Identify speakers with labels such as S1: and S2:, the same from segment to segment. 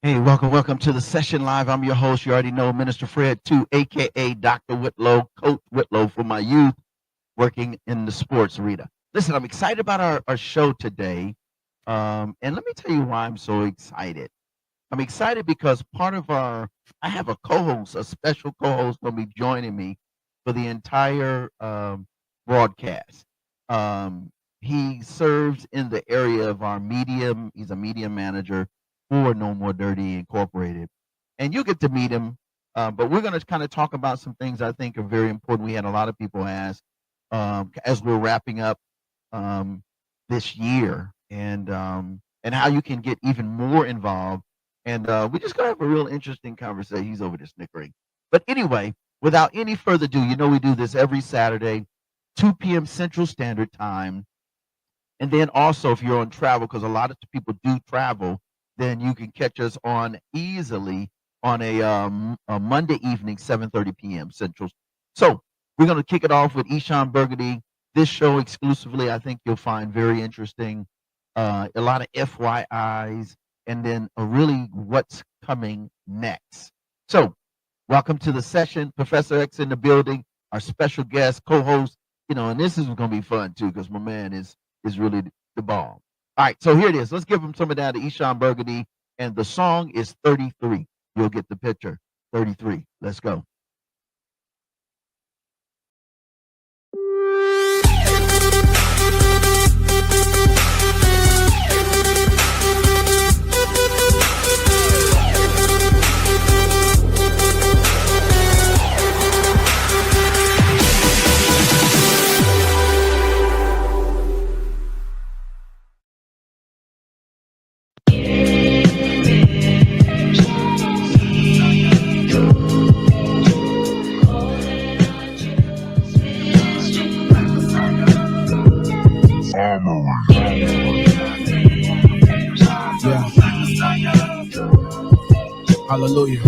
S1: Hey, welcome to the session live. I'm your host. You already know Minister Fred 2, aka Dr. Whitlow, Coach Whitlow for my youth, working in the sports arena. Listen, I'm excited about our show today. And let me tell you why I'm so excited. I'm excited because I have a co-host, a special co-host going to be joining me for the entire broadcast. He serves in the area of our medium. He's a media manager for No More Dirty Incorporated. And you'll get to meet him. But we're going to kind of talk about some things I think are very important. We had a lot of people ask as we're wrapping up this year and how you can get even more involved. And we're just going to have a real interesting conversation. He's over there snickering. But anyway, without any further ado, you know we do this every Saturday, 2 p.m. Central Standard Time. And then also, if you're on travel, because a lot of people do travel, then you can catch us on easily on a Monday evening, 7:30 p.m. Central. So we're going to kick it off with Eshawn Burgundy. This show exclusively, I think you'll find very interesting. A lot of FYIs, and then really what's coming next. So welcome to the session. Professor X in the building, our special guest, co-host, and this is going to be fun too, because my man is really the bomb. All right, so here it is. Let's give him some of that to Eshawn Burgundy, and the song is 33. You'll get the picture. 33. Let's go.
S2: Hallelujah.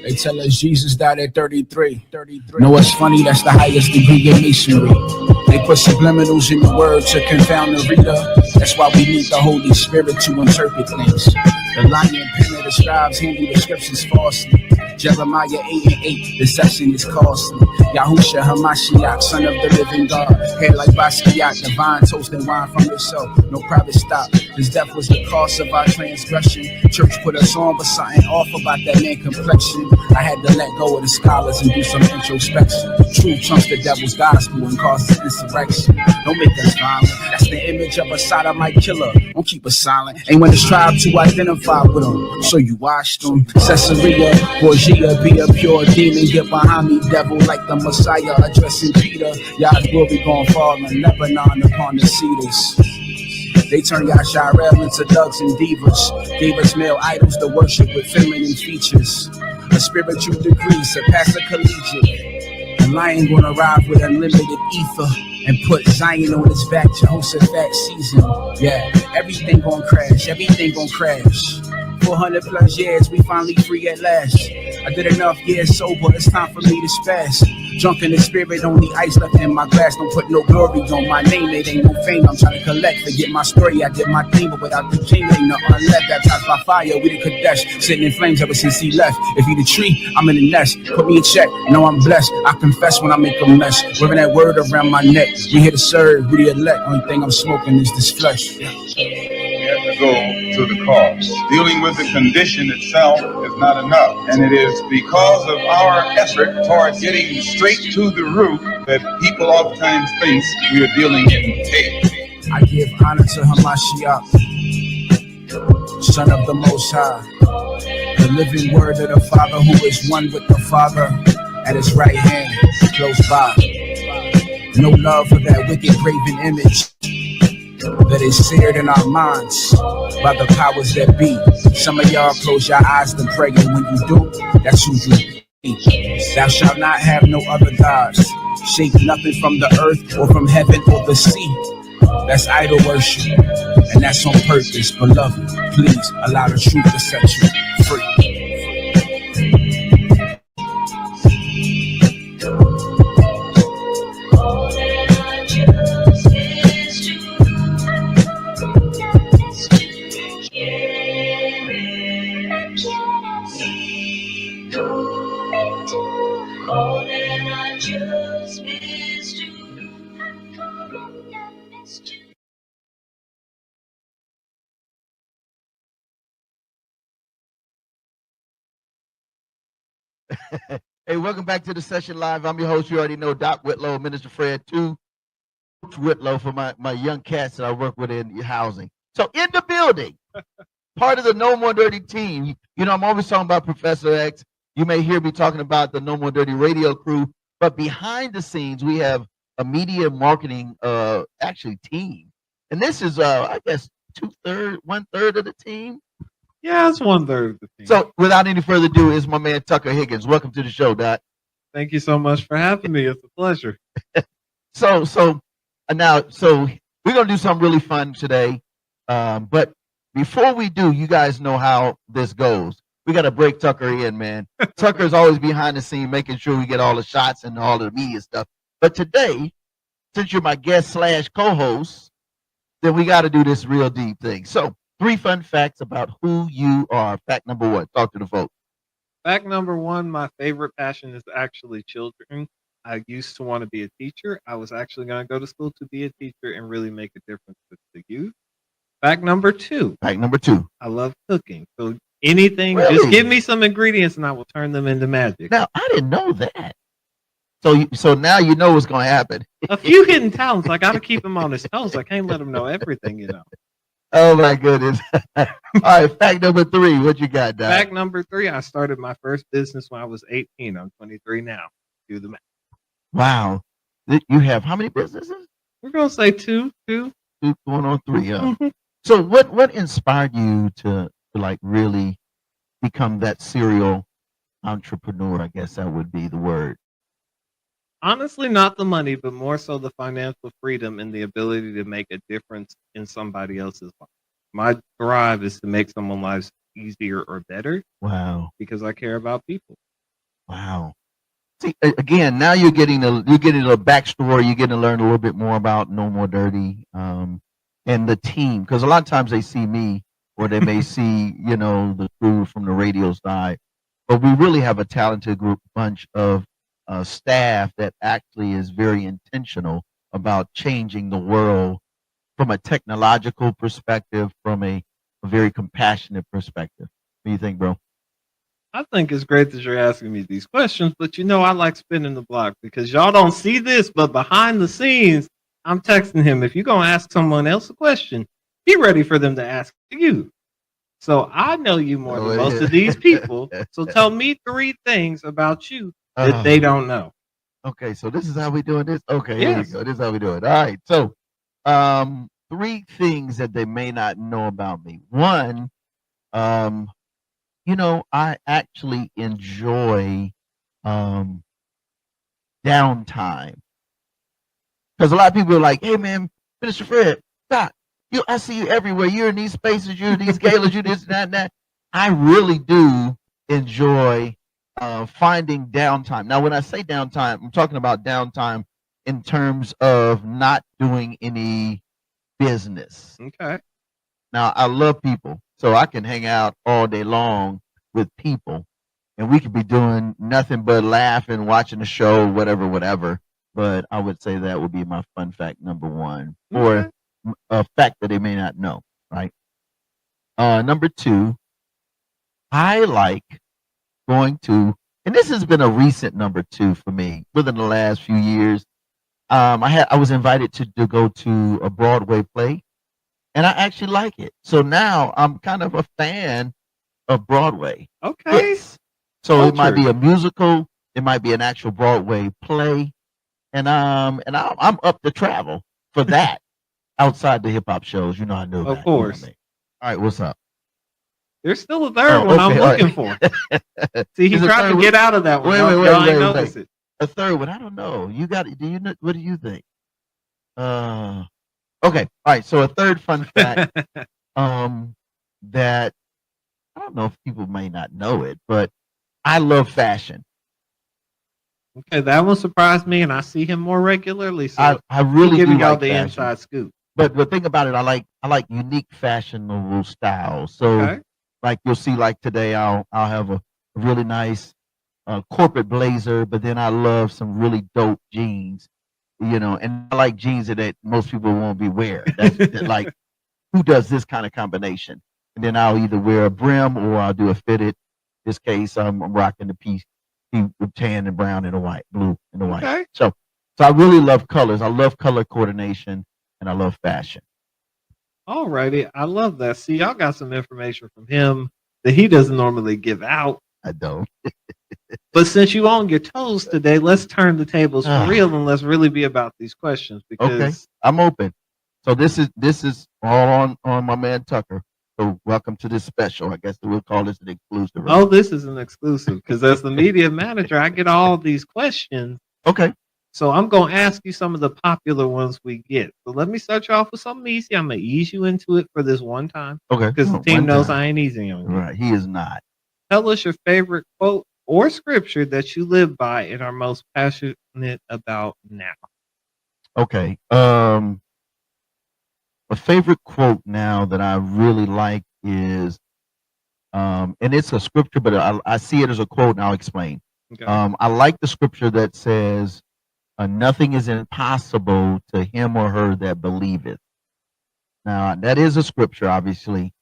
S2: They tell us Jesus died at 33. Know what's funny? That's the highest degree of masonry. They put subliminals in the word to confound the reader. That's why we need the Holy Spirit to interpret things. The lion pen of the scribes handle the scriptures falsely. Jeremiah 8:8, the session is costly. Yahusha Hamashiach, son of the living God. Hair like Basquiat, divine toast and wine from yourself. No private stop. His death was the cost of our transgression. Church put us on, but something off about that man complexion. I had to let go of the scholars and do some introspection. Truth trumps the devil's gospel and causes insurrection. Don't make us violent. That's the image of a sodomite killer. Don't keep us silent. Ain't when it's tribe to identify with them. So you watched them. Caesarea, Borgia, be a pure demon. Get behind me, devil, like the Messiah addressing Peter. Y'all's glory gon' fall in Lebanon upon the cedars. They turn Yasharel into thugs and divas. Gave us male idols to worship with feminine features. A spiritual degree surpass a collegiate. The lion gonna arrive with unlimited ether and put Zion on his back. Jehoshaphat season. Yeah, everything gon' crash. Everything gon' crash. 400 plus years, we finally free at last. I did enough years sober, it's time for me to spaz. Drunk in the spirit, only ice left in my glass. Don't put no glory on my name, it ain't no fame. I'm trying to collect, forget my story, I did my thing. But without the king, ain't nothing left. Baptized by fire, we the Kadesh. Sitting in flames ever since he left. If he the tree, I'm in the nest. Put me in check, know I'm blessed. I confess when I make a mess. Wearing that word around my neck. We here to serve, we the elect. Only thing I'm smoking is this flesh.
S3: We have to go to the cause. Dealing with the condition itself is not enough. And it is because of our effort toward getting straight to the root that people oftentimes think we are dealing in head.
S2: I give honor to Hamashiach, Son of the Most High, the living word of the Father who is one with the Father at his right hand, close by. No love for that wicked graven image that is seared in our minds by the powers that be. Some of y'all close your eyes to pray, and when you do, that's who you be. Thou shalt not have no other gods. Shake nothing from the earth or from heaven or the sea. That's idol worship, and that's on purpose. Beloved, please allow the truth to set you free.
S1: Hey, welcome back to the session live. I'm your host. You already know Doc Whitlow, Minister Fred, too. Coach Whitlow for my young cats that I work with in housing. So in the building, part of the No More Dirty team. You know, I'm always talking about Professor X. You may hear me talking about the No More Dirty radio crew, but behind the scenes, we have a media marketing actually team. And this is I guess 1/3 of the team.
S4: Yeah, it's 1/3 of the team.
S1: So without any further ado, is my man Tucker Higgins. Welcome to the show, Doc.
S4: Thank you so much for having me. It's a pleasure.
S1: So we're gonna do something really fun today. But before we do, you guys know how this goes. We got to break Tucker in, man. Tucker's always behind the scene, making sure we get all the shots and all the media stuff. But today, since you're my guest / co-host, then we got to do this real deep thing. So 3 fun facts about who you are. Fact number 1, talk to the folks.
S4: Fact number 1, my favorite passion is actually children. I used to want to be a teacher. I was actually going to go to school to be a teacher and really make a difference with the youth. Fact number 2.
S1: Fact number 2.
S4: I love cooking. So anything,
S1: Really?
S4: just give me some ingredients and I will turn them into magic.
S1: Now, I didn't know that. So now you know what's going to happen.
S4: A few hidden talents. I got to keep him on his toes. I can't let him know everything, you know.
S1: Oh, my goodness. All right, fact number 3. What you got, Doc?
S4: Fact number 3, I started my first business when I was 18. I'm 23 now. Do the math.
S1: Wow. You have how many businesses?
S4: We're going to say 2.
S1: 2 going on 3, huh?
S4: Mhm.
S1: So what inspired you to like really become that serial entrepreneur? I guess that would be the word.
S4: Honestly, not the money, but more so the financial freedom and the ability to make a difference in somebody else's life. My drive is to make someone's life easier or better
S1: Wow.
S4: because I care about people.
S1: Wow. See, again, now you're getting a backstory. You're getting to learn a little bit more about No More Dirty and the team, because a lot of times they see me or they may see the crew from the radio side, but we really have a talented bunch of staff that actually is very intentional about changing the world from a technological perspective, from a very compassionate perspective. What do you think, bro?
S4: I think it's great that you're asking me these questions, but I like spinning the block because y'all don't see this, but behind the scenes, I'm texting him. If you're going to ask someone else a question, be ready for them to ask you. So I know you more than most of these people. So tell me 3 things about you that they don't know.
S1: Okay, so this is how we doing this? Okay,
S4: Yes.
S1: Here we go. This is how we do it. All right. So 3 things that they may not know about me. 1, I actually enjoy downtime. Because a lot of people are like, hey man, Minister Fred, Doc, I see you everywhere. You're in these spaces, you're in these galas, you this, that, and that. I really do enjoy finding downtime. Now, when I say downtime, I'm talking about downtime in terms of not doing any business.
S4: Okay.
S1: Now, I love people, so I can hang out all day long with people, and we could be doing nothing but laughing, watching a show, whatever. But I would say that would be my fun fact number 1, or a fact that they may not know, right? Number 2, I like going to, and this has been a recent number 2 for me within the last few years. I was invited to go to a Broadway play, and I actually like it. So now I'm kind of a fan of Broadway.
S4: Okay.
S1: Yes. So it might
S4: Culture.
S1: be a musical, it might be an actual Broadway play, and I'm up to travel for that outside the hip hop shows. I know
S4: Of
S1: that.
S4: course.
S1: All right, what's up?
S4: There's still a third one I'm
S1: okay, all right.
S4: looking for. See, he
S1: There's a
S4: tried
S1: third
S4: to
S1: one?
S4: get out of that one.
S1: Wait,
S4: Y'all
S1: wait,
S4: ain't notice it.
S1: A third one. I don't know. You got it. Do you know? What do you think? Okay. All right. So a third fun fact, that I don't know if people may not know it, but I love fashion.
S4: Okay, that one surprised me, and I see him more regularly. So
S1: I really
S4: he giving
S1: do
S4: y'all
S1: like
S4: the
S1: fashion.
S4: inside scoop.
S1: But the thing about it, I like unique fashionable styles. So
S4: Okay.
S1: like you'll see, like today, I'll have a really nice corporate blazer, but then I love some really dope jeans, and I like jeans that most people won't be wearing. That's like, who does this kind of combination? And then I'll either wear a brim or I'll do a fitted. This case, I'm rocking the he with tan and brown and a white, blue and a white.
S4: Okay.
S1: So I really love colors. I love color coordination, and I love fashion.
S4: Alrighty, I love that. See, y'all got some information from him that he doesn't normally give out.
S1: I don't.
S4: But since you on your toes today, let's turn the tables for real and let's really be about these questions because
S1: Okay, I'm open. So this is all on my man Tucker. So welcome to this special. I guess we'll call this an exclusive.
S4: Oh, this is an exclusive because as the media manager, I get all these questions.
S1: Okay.
S4: So I'm going to ask you some of the popular ones we get. So let me start you off with something easy. I'm going to ease you into it for this one time.
S1: Okay.
S4: Because the team knows I ain't easy on you.
S1: Right. He is not.
S4: Tell us your favorite quote or scripture that you live by and are most passionate about now.
S1: Okay. A favorite quote now that I really like is, and it's a scripture, but I see it as a quote, and I'll explain.
S4: Okay.
S1: I like the scripture that says, nothing is impossible to him or her that believeth. Now, that is a scripture, obviously,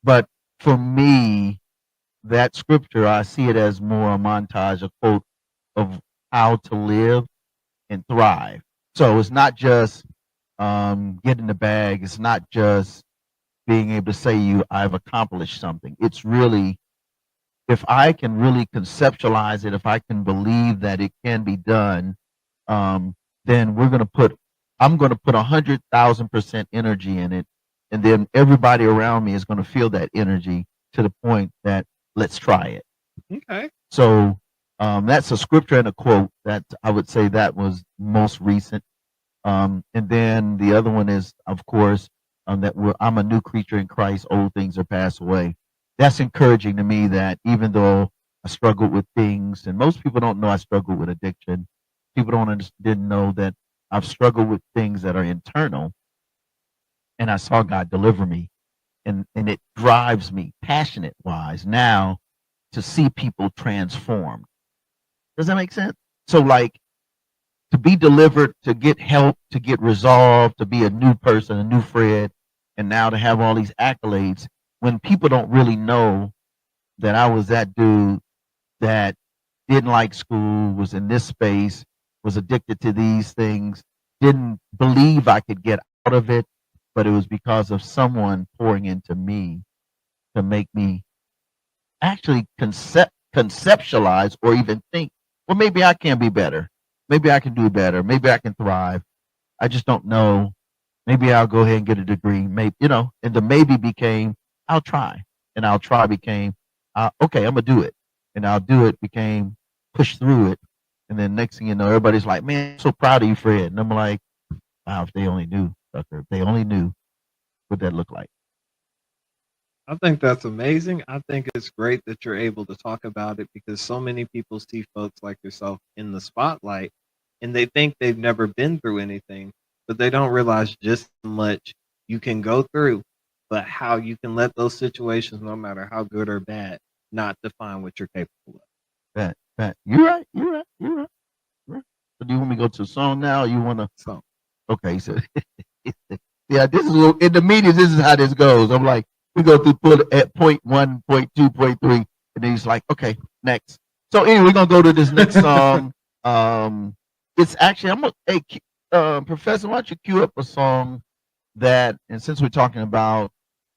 S1: but for me, that scripture, I see it as more a montage, a quote of how to live and thrive. So it's not just getting the bag. It's not just being able to say I've accomplished something. It's really, if I can really conceptualize it, if I can believe that it can be done, then I'm going to put 100,000% energy in it. And then everybody around me is going to feel that energy to the point that let's try it.
S4: Okay. So
S1: that's a scripture and a quote that I would say that was most recent. And then the other one is, of course, that I'm a new creature in Christ. Old things are passed away. That's encouraging to me that even though I struggled with things, and most people don't know I struggled with addiction. People didn't know that I've struggled with things that are internal, and I saw God deliver me, and it drives me, passionate wise, now to see people transformed. Does that make sense? So, like, to be delivered, to get help, to get resolved, to be a new person, a new Fred, and now to have all these accolades, when people don't really know that I was that dude that didn't like school, was in this space, was addicted to these things, didn't believe I could get out of it, but it was because of someone pouring into me to make me actually conceptualize or even think, well, maybe I can be better. Maybe I can do better. Maybe I can thrive. I just don't know. Maybe I'll go ahead and get a degree. Maybe, and the maybe became, I'll try. And I'll try became, okay, I'm going to do it. And I'll do it became, push through it. And then next thing you know, everybody's like, man, I'm so proud of you, Fred. And I'm like, wow, if they only knew, Tucker, if they only knew what that looked like.
S4: I think that's amazing. I think it's great that you're able to talk about it because so many people see folks like yourself in the spotlight and they think they've never been through anything, but they don't realize just how much you can go through, but how you can let those situations, no matter how good or bad, not define what you're capable of.
S1: That you're right. So do you want me to go to a song now? Or you want to?
S4: So,
S1: okay. So yeah, this is in the media. This is how this goes. I'm like, we go through at point 1, point 2, point 3, and then he's like, okay, next. So anyway, we're gonna go to this next song. It's actually Professor, why don't you cue up a song that, and since we're talking about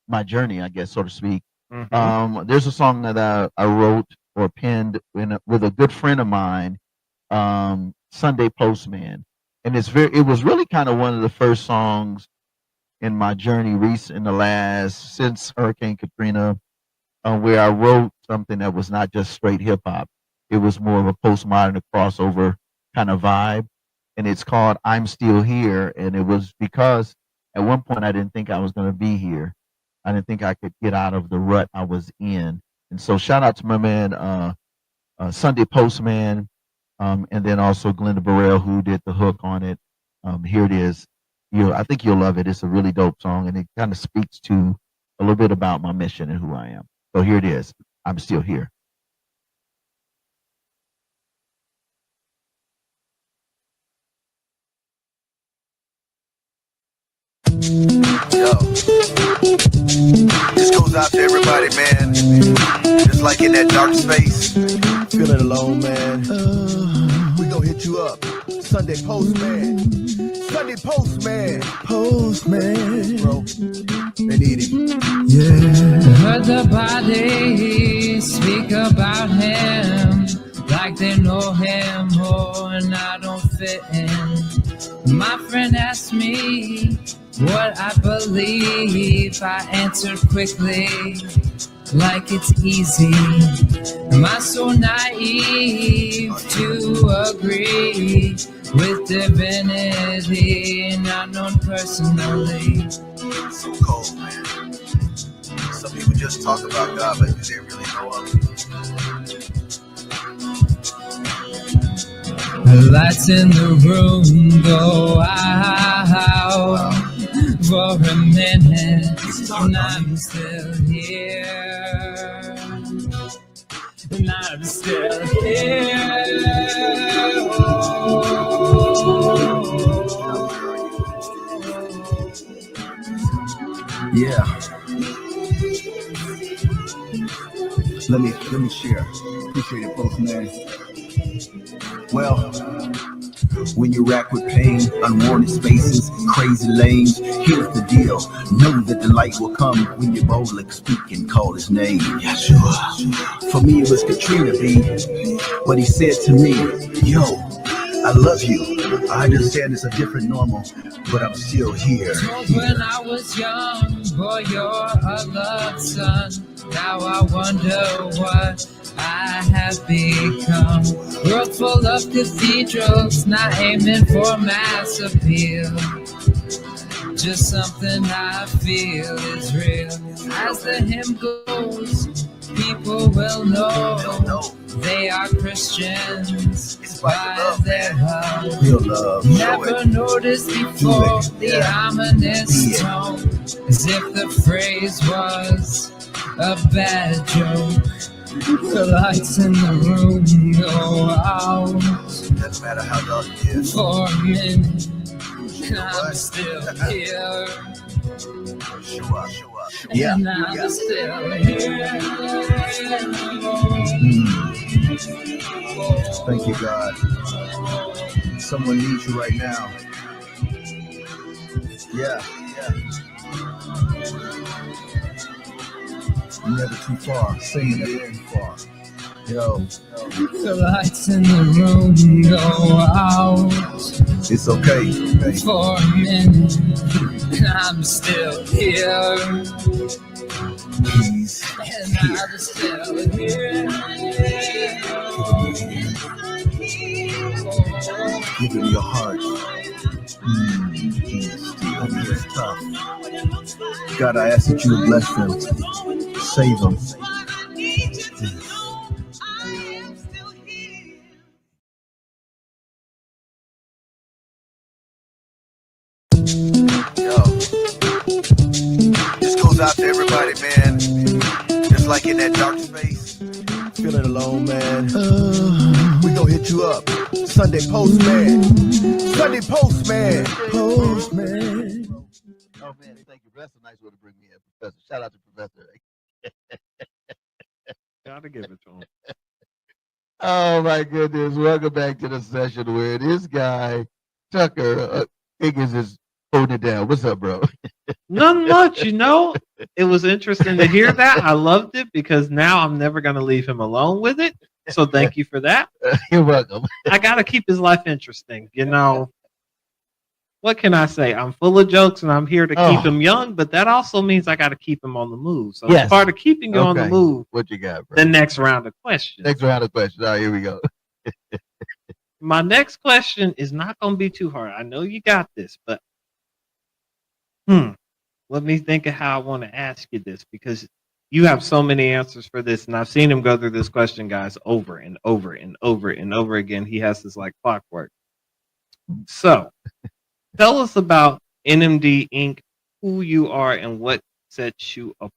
S1: my journey, I guess, so to speak, there's a song that I wrote or penned with a good friend of mine, Sunday Postman, and it was really kind of one of the first songs in my journey since Hurricane Katrina, where I wrote something that was not just straight hip hop. It was more of a postmodern crossover kind of vibe, and it's called "I'm Still Here." And it was because at one point I didn't think I was going to be here. I didn't think I could get out of the rut I was in. And so shout out to my man, Sunday Postman, and then also Glenda Burrell, who did the hook on it. Here it is. I think you'll love it. It's a really dope song, and it kind of speaks to a little bit about my mission and who I am. So here it is. I'm still here.
S5: Yo, this goes out to everybody, man. Just like in that dark space,
S6: Feeling alone, man. We gon' hit you up. Sunday postman. Sunday postman. Postman. Bro, they need him. Yeah.
S7: Heard the body speak about him like they know him more, and I don't fit in. My friend asked me what I believe. I answered quickly, like it's easy. Am I so naive to agree with divinity? Not known personally.
S6: So cold, man. Some people just talk about God, but they really know him.
S7: The lights in the room go out for a minute, and I'm still here. And I'm still here.
S6: Yeah. Let me share. Appreciate it, both, man. Well, when you rack with pain, unwarranted spaces, crazy lanes, here's the deal. Know that the light will come when you boldly speak and call his name. Yeshua. For me, it was Katrina B. What he said to me, yo, I love you. I understand it's a different normal, but I'm still here.
S7: When I was young, boy, you're a love son. Now I wonder what I have become. World full of cathedrals, not aiming for mass appeal. Just something I feel is real. As the hymn goes, people will know they are Christians by their love.
S6: Real love.
S7: Never noticed before the ominous tone, as if the phrase was a bad joke. The lights in the room go out.
S6: Doesn't matter how dark it is.
S7: For a minute, and I'm still here.
S6: Sure.
S7: And I'm still here.
S6: Thank you, God. Someone needs you right now. Yeah. You're never too far. Saying never too far. Yo.
S7: The lights in the room go out.
S6: It's okay.
S7: For a minute, and I'm still here.
S6: He's
S7: And I'm still here.
S6: Give him your heart. It's tough. God, I ask that you would bless them. Save them. Yo. This goes out to everybody, man. Just like in that dark space. Feeling alone, man. We gon' hit you up. Sunday postman. Sunday postman. Postman.
S1: Oh man, thank you. That's a nice way to bring me in, Professor. Shout out to Professor.
S4: Gotta give it to him.
S1: Oh my goodness! Welcome back to the session where this guy Tucker Higgins is holding it down. What's up, bro?
S4: None much, It was interesting to hear that. I loved it because now I'm never going to leave him alone with it. So thank you for that.
S1: You're welcome.
S4: I got to keep his life interesting. What can I say? I'm full of jokes and I'm here to keep him young, but that also means I got to keep him on the move. So
S1: Yes.
S4: as part of keeping you on the move,
S1: What you got, bro?
S4: the next round of questions.
S1: Next round of questions. All right, here we go.
S4: My next question is not going to be too hard. I know you got this, but let me think of how I want to ask you this because you have so many answers for this, and I've seen him go through this question, guys, over and over and over and over again. He has this like clockwork. So, tell us about NMD Inc., who you are, and what sets you apart.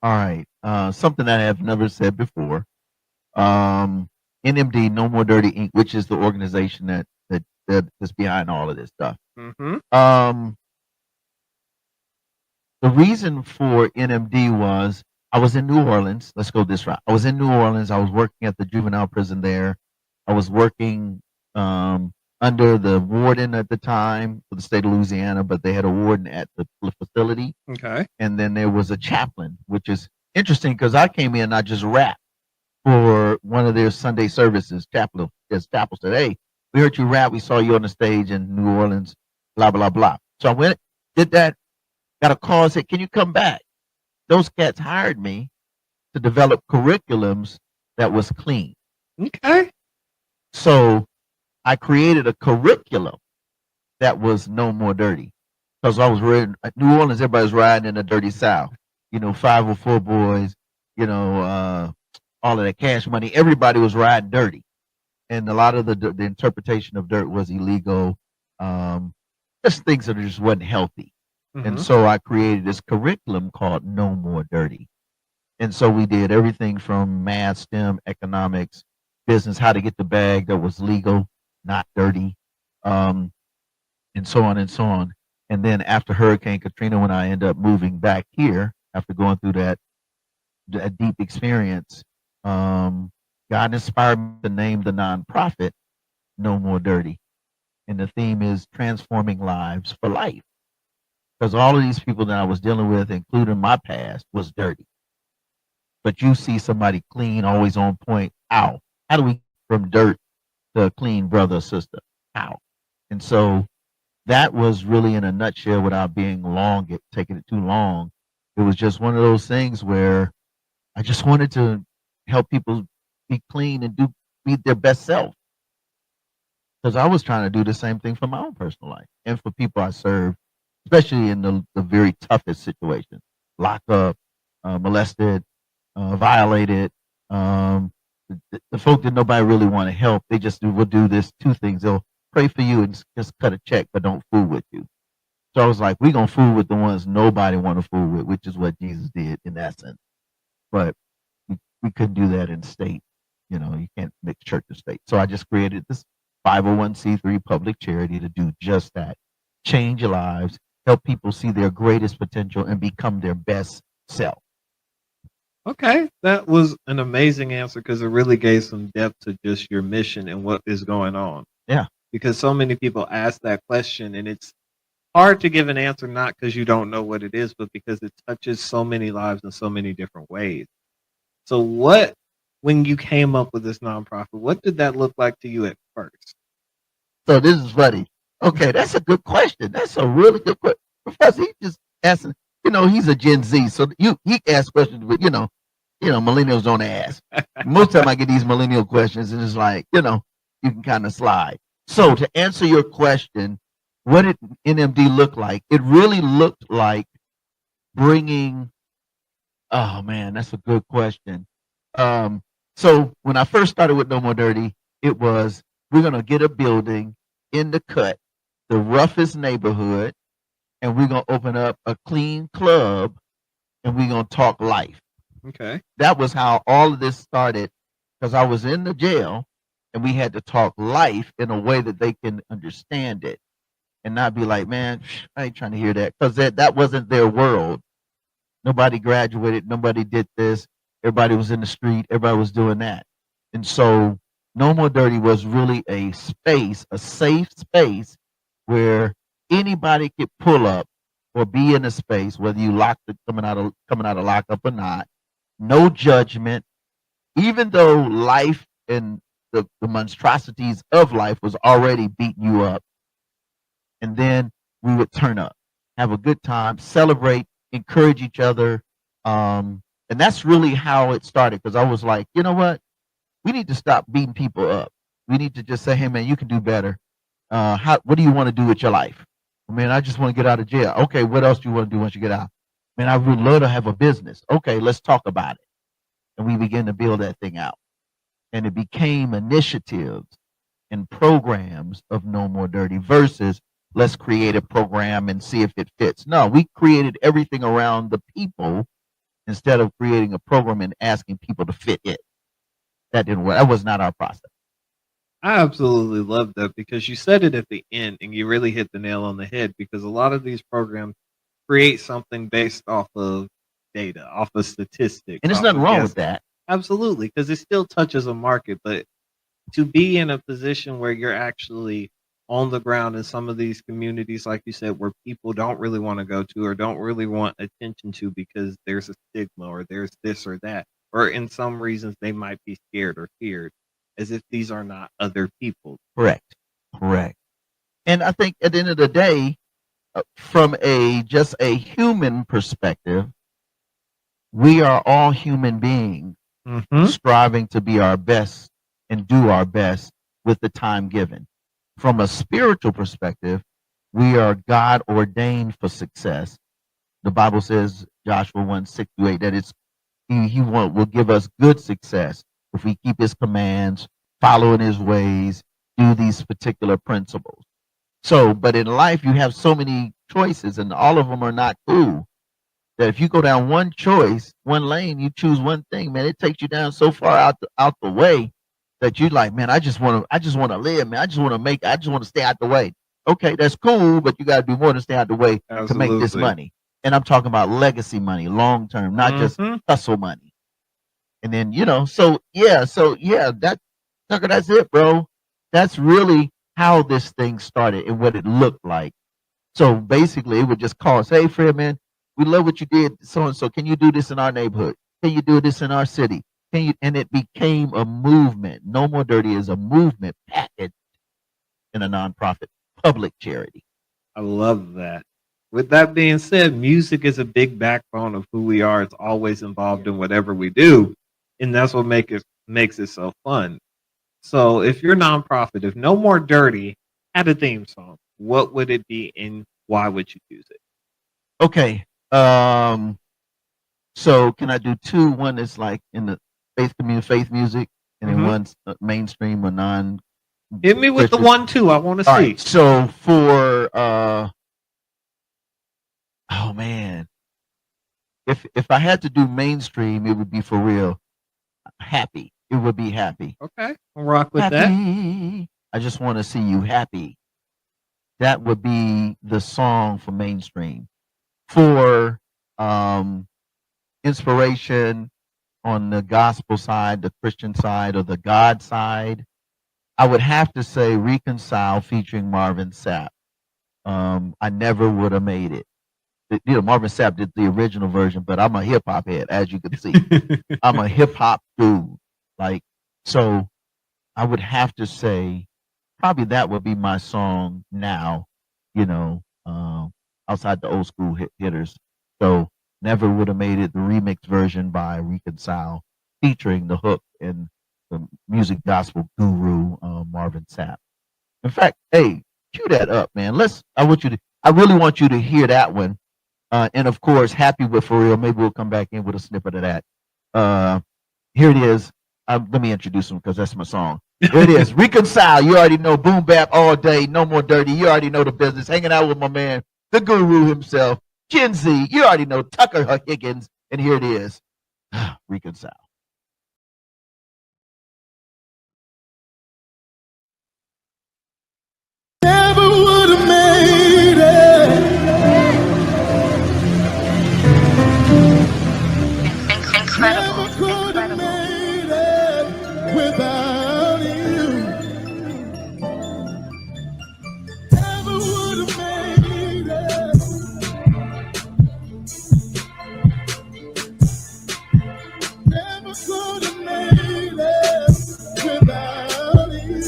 S1: All right. Something that I have never said before. NMD, No More Dirty Inc., which is the organization that's behind all of this stuff.
S4: Mm-hmm.
S1: The reason for NMD was I was in New Orleans. Let's go this route. I was in New Orleans. I was working at the juvenile prison there. I was working um, under the warden at the time for the state of Louisiana, but they had a warden at the facility.
S4: Okay.
S1: And then there was a chaplain, which is interesting because I came in, I just rapped for one of their Sunday services. Chaplain said, "Hey, we heard you rap. We saw you on the stage in New Orleans, blah, blah, blah." So I went, did that, got a call, said, "Can you come back?" Those cats hired me to develop curriculums that was clean.
S4: Okay.
S1: So I created a curriculum that was no more dirty. Because I was riding New Orleans, everybody's riding in the dirty South. 504 boys, all of that cash money. Everybody was riding dirty. And a lot of the interpretation of dirt was illegal. Just things that just wasn't healthy. And so I created this curriculum called No More Dirty. And so we did everything from math, STEM, economics, business, how to get the bag that was legal, not dirty, and so on and so on. And then after Hurricane Katrina, when I ended up moving back here, after going through that deep experience, God inspired me to name the nonprofit No More Dirty. And the theme is transforming lives for life. Because all of these people that I was dealing with, including my past, was dirty. But you see somebody clean, always on point. How do we get from dirt to a clean brother or sister? How? And so that was really, in a nutshell, without being long, taking it too long. It was just one of those things where I just wanted to help people be clean and be their best self. Because I was trying to do the same thing for my own personal life and for people I serve, especially in the very toughest situations, locked up, molested, violated. The folk that nobody really want to help, they just will do this two things. They'll pray for you and just cut a check, but don't fool with you. So I was like, we're going to fool with the ones nobody want to fool with, which is what Jesus did in that sense. But we couldn't do that in state. You can't mix church and state. So I just created this 501c3 public charity to do just that. Change lives, help people see their greatest potential and become their best self.
S4: Okay, that was an amazing answer because it really gave some depth to just your mission and what is going on.
S1: Yeah.
S4: Because so many people ask that question and it's hard to give an answer, not because you don't know what it is, but because it touches so many lives in so many different ways. So when you came up with this nonprofit, what did that look like to you at first?
S1: So this is funny. Okay, that's a good question. That's a really good question. Professor, he just asking, he's a Gen Z, so he asks questions, but millennials don't ask. Most time I get these millennial questions, and it's like, you can kind of slide. So to answer your question, what did NMD look like? It really looked like bringing. Oh man, that's a good question. So when I first started with No More Dirty, it was we're gonna get a building in the cut, the roughest neighborhood, and we're gonna open up a clean club, and we're gonna talk life.
S4: Okay.
S1: That was how all of this started, because I was in the jail, and we had to talk life in a way that they can understand it, and not be like, man, I ain't trying to hear that, because that wasn't their world. Nobody graduated. Nobody did this. Everybody was in the street. Everybody was doing that. And so No More Dirty was really a space, a safe space where anybody could pull up or be in a space, whether you coming out of lockup or not. No judgment, even though life and the monstrosities of life was already beating you up. And then we would turn up, have a good time, celebrate, encourage each other. And that's really how it started, because I was like, you know what? We need to stop beating people up. We need to just say, hey, man, you can do better. What do you want to do with your life? Man, I just want to get out of jail. Okay, what else do you want to do once you get out? Man, I would love to have a business. Okay, let's talk about it. And we began to build that thing out. And it became initiatives and programs of No More Dirty versus let's create a program and see if it fits. No, we created everything around the people instead of creating a program and asking people to fit it. That didn't work. That was not our process.
S4: I absolutely love that because you said it at the end and you really hit the nail on the head, because a lot of these programs create something based off of data, off of statistics.
S1: And there's
S4: off
S1: nothing
S4: of
S1: wrong with that.
S4: Absolutely, because it still touches a market. But to be in a position where you're actually on the ground in some of these communities, like you said, where people don't really want to go to or don't really want attention to because there's a stigma or there's this or that, or in some reasons they might be scared or feared, as if these are not other people.
S1: Correct. And I think at the end of the day, from just a human perspective, we are all human beings striving to be our best and do our best with the time given. From a spiritual perspective, we are God ordained for success. The Bible says, Joshua 1:6-8, that He will give us good success if we keep His commands, follow in His ways, do these particular principles. So, but in life, you have so many choices, and all of them are not cool. That if you go down one choice, one lane, you choose one thing, man, it takes you down so far out the way that you like, man, I just want to live, man. I just want to stay out the way. Okay, that's cool, but you got to do more than stay out the way to make this money. And I'm talking about legacy money, long term, not just hustle money. And then, so that's it, bro. That's really how this thing started and what it looked like. So basically, it would just call us, hey, Fred, man, we love what you did, so and so. Can you do this in our neighborhood? Can you do this in our city? And it became a movement. No More Dirty is a movement packaged in a nonprofit public charity.
S4: I love that. With that being said, music is a big backbone of who we are. It's always involved in whatever we do, and that's what makes it so fun. So if you're nonprofit, if No More Dirty had a theme song, what would it be and why would you choose it?
S1: Okay. So can I do two? One is like in the faith music, and then one's mainstream or non.
S4: Hit me with the 1, 2. I want to see.
S1: Right, so for oh man, if I had to do mainstream, it would be For Real. Happy. It would be Happy.
S4: Okay, I'll rock with
S1: happy.
S4: that.
S1: I just want to see you happy. That would be the song for mainstream. For inspiration on the gospel side, the Christian side, or the God side, I would have to say Reconcile featuring Marvin Sapp. I never would have made it. Marvin Sapp did the original version, but I'm a hip hop head, as you can see. I'm a hip hop dude. So I would have to say probably that would be my song now, outside the old school hitters. So never would have made it, the remix version by Reconcile, featuring the hook and the music gospel guru Marvin Sapp. In fact, hey, cue that up, man. I really want you to hear that one. And of course, Happy with For Real. Maybe we'll come back in with a snippet of that. Here it is. Let me introduce him because that's my song. Here it is. Reconcile. You already know. Boom bap all day. No More Dirty. You already know the business. Hanging out with my man, the guru himself, Kinsey. You already know Tucker Higgins. And here it is. Reconcile.
S8: Never would have made it.
S9: Incredible.
S8: Never could have made it without you. Never would have made it. Never could have made it without you.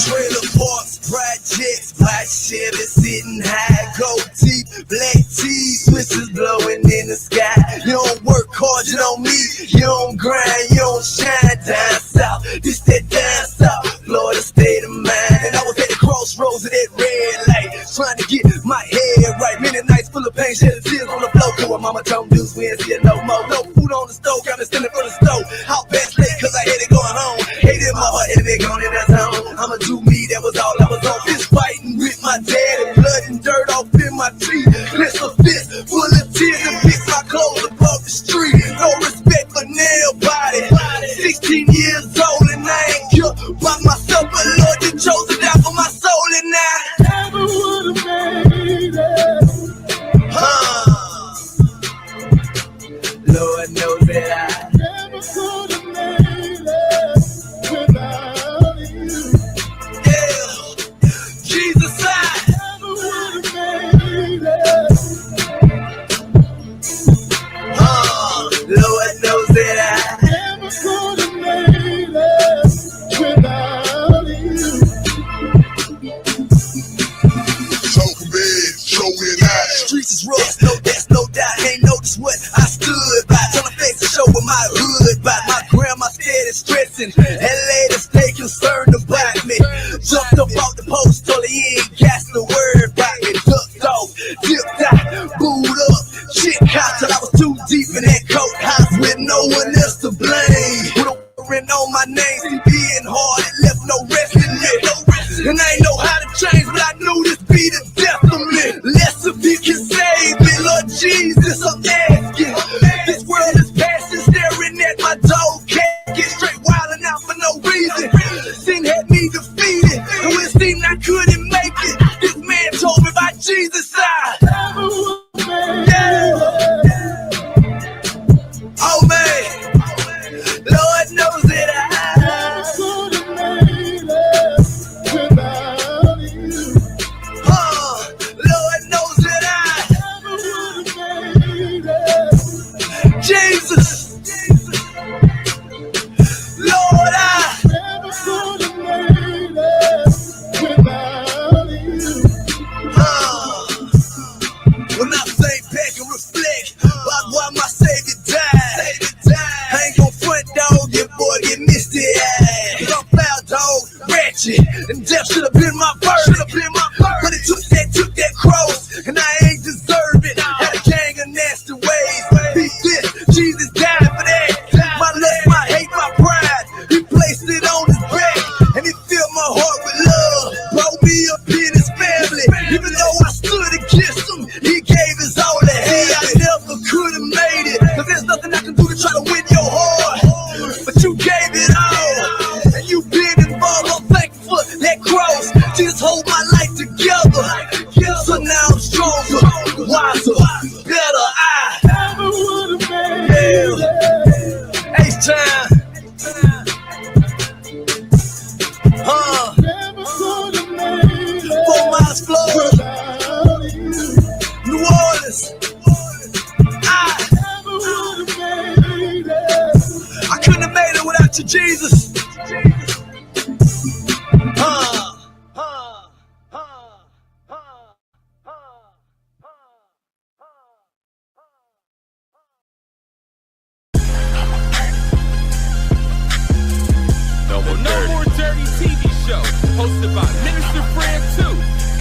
S10: Trailer parks, projects, black Chevy sitting high, gold teeth, black tees, whistles blowing in the sky. You don't work hard, you don't meet, you don't grind, you don't shine. Down south, this that down south, Florida state of mind. And I was at the crossroads of that red light, trying to get my head right. Many nights full of pain, shedding tears on the floor. Cause my mama told me we ain't see it no more. No food on the stove, got me standing for the stove. Out past late, cause I had it going home. Hated my heart, and it gone in that zone. I'ma do me, that was all I was on. Fist fighting with my dad, and blood and dirt off in my teeth. Fist a fist full of tears and fix my clothes above the street. No respect for nail body. 16 years old and I ain't killed by myself, but Lord, you chose to die for my soul, and I
S8: Never would have made it.
S10: Jumped up out the post, told he ain't gas the word about me. Ducked off, dipped out, booed up. Shit caught till I was too deep in that coat house with no one else to blame. With a warrant on my name, see being hard, it left no rest in me. And I ain't know how to change, but I knew this be the death of me. Less if you can save me, Lord Jesus, I'm asking. This world is passing, staring at my dog. Can't get straight wildin' out for no reason. Sin had me defeated, and when it seemed I couldn't make it, this man told me about Jesus' side. Yeah. Oh man, Lord knows that Lord knows that Jesus, Lord, when I think back and reflect about why my Savior died, I ain't gon' front, dog, your boy get misty eyed. I'm foul, dog, ratchet, and death should have been my verdict. But it took that cross, and I ain't deserve it. Had a gang of nasty ways. Beat this, Jesus died for that. My lust, my hate, my pride, he placed it on his back, and he filled my heart with love. Brought me up in his family, even though I stood against him, he gave his all to him. I never could have made it, cause there's nothing I can do to try to win your heart. But you gave it all, and you been involved. I'm thankful for that cross. Jesus hold my life together. So now I'm stronger, wiser, better. H-time. Four Miles, Florida, New Orleans. I couldn't have made it without you, Jesus.
S11: No More Dirty TV show, hosted by Minister Fred 2,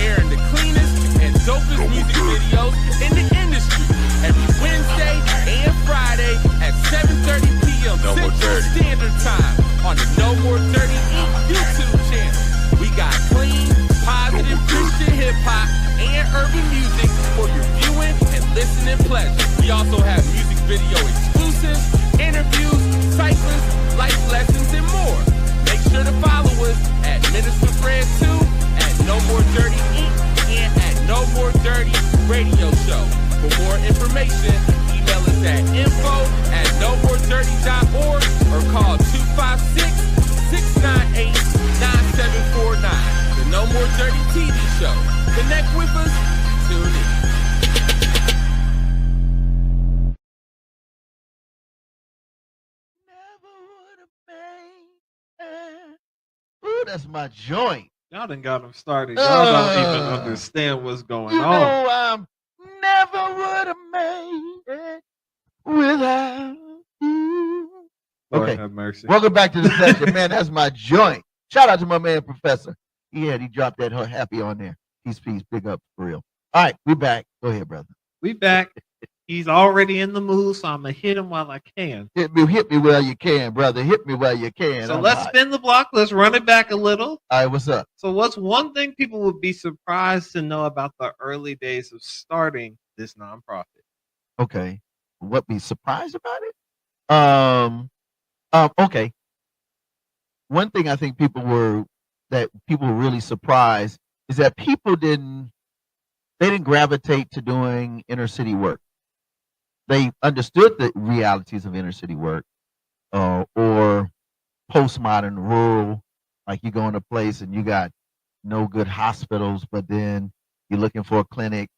S11: airing the cleanest and dopest music videos in the industry every Wednesday and Friday at 7:30 p.m. Central Standard Time on the No More Dirty Inc. YouTube channel. We got clean, positive Christian hip hop and urban music for your viewing and listening pleasure. We also have music video exclusives, interviews, cycles, life lessons, and more. Make sure to follow us at Minister Fred 2, at No More Dirty Inc., and at No More Dirty Radio Show. For more information, email us at info@nomoredirty.org or call 256-698-9749. The No More Dirty TV show. Connect with us. Tune in.
S1: Ooh, that's my joint.
S4: Y'all done got them started. Y'all don't even understand what's going on.
S1: Never would have made it without you.
S4: Lord
S1: Okay,
S4: have mercy.
S1: welcome back to the session, man. That's my joint. Shout out to my man, Professor. He dropped that happy on there. Peace, big up for real. All right, we back. Go ahead, brother.
S4: We back. He's already in the mood, so I'm gonna hit him while I can.
S1: Hit me while you can, brother. Hit me while you can.
S4: So let's spin the block. Let's run it back a little.
S1: All right, what's up?
S4: So what's one thing people would be surprised to know about the early days of starting this nonprofit?
S1: Okay, what be surprised about it? Okay. One thing I think people were really surprised is that people didn't gravitate to doing inner city work. They understood the realities of inner city work, or postmodern rural, like you go in a place and you got no good hospitals, but then you're looking for a clinic,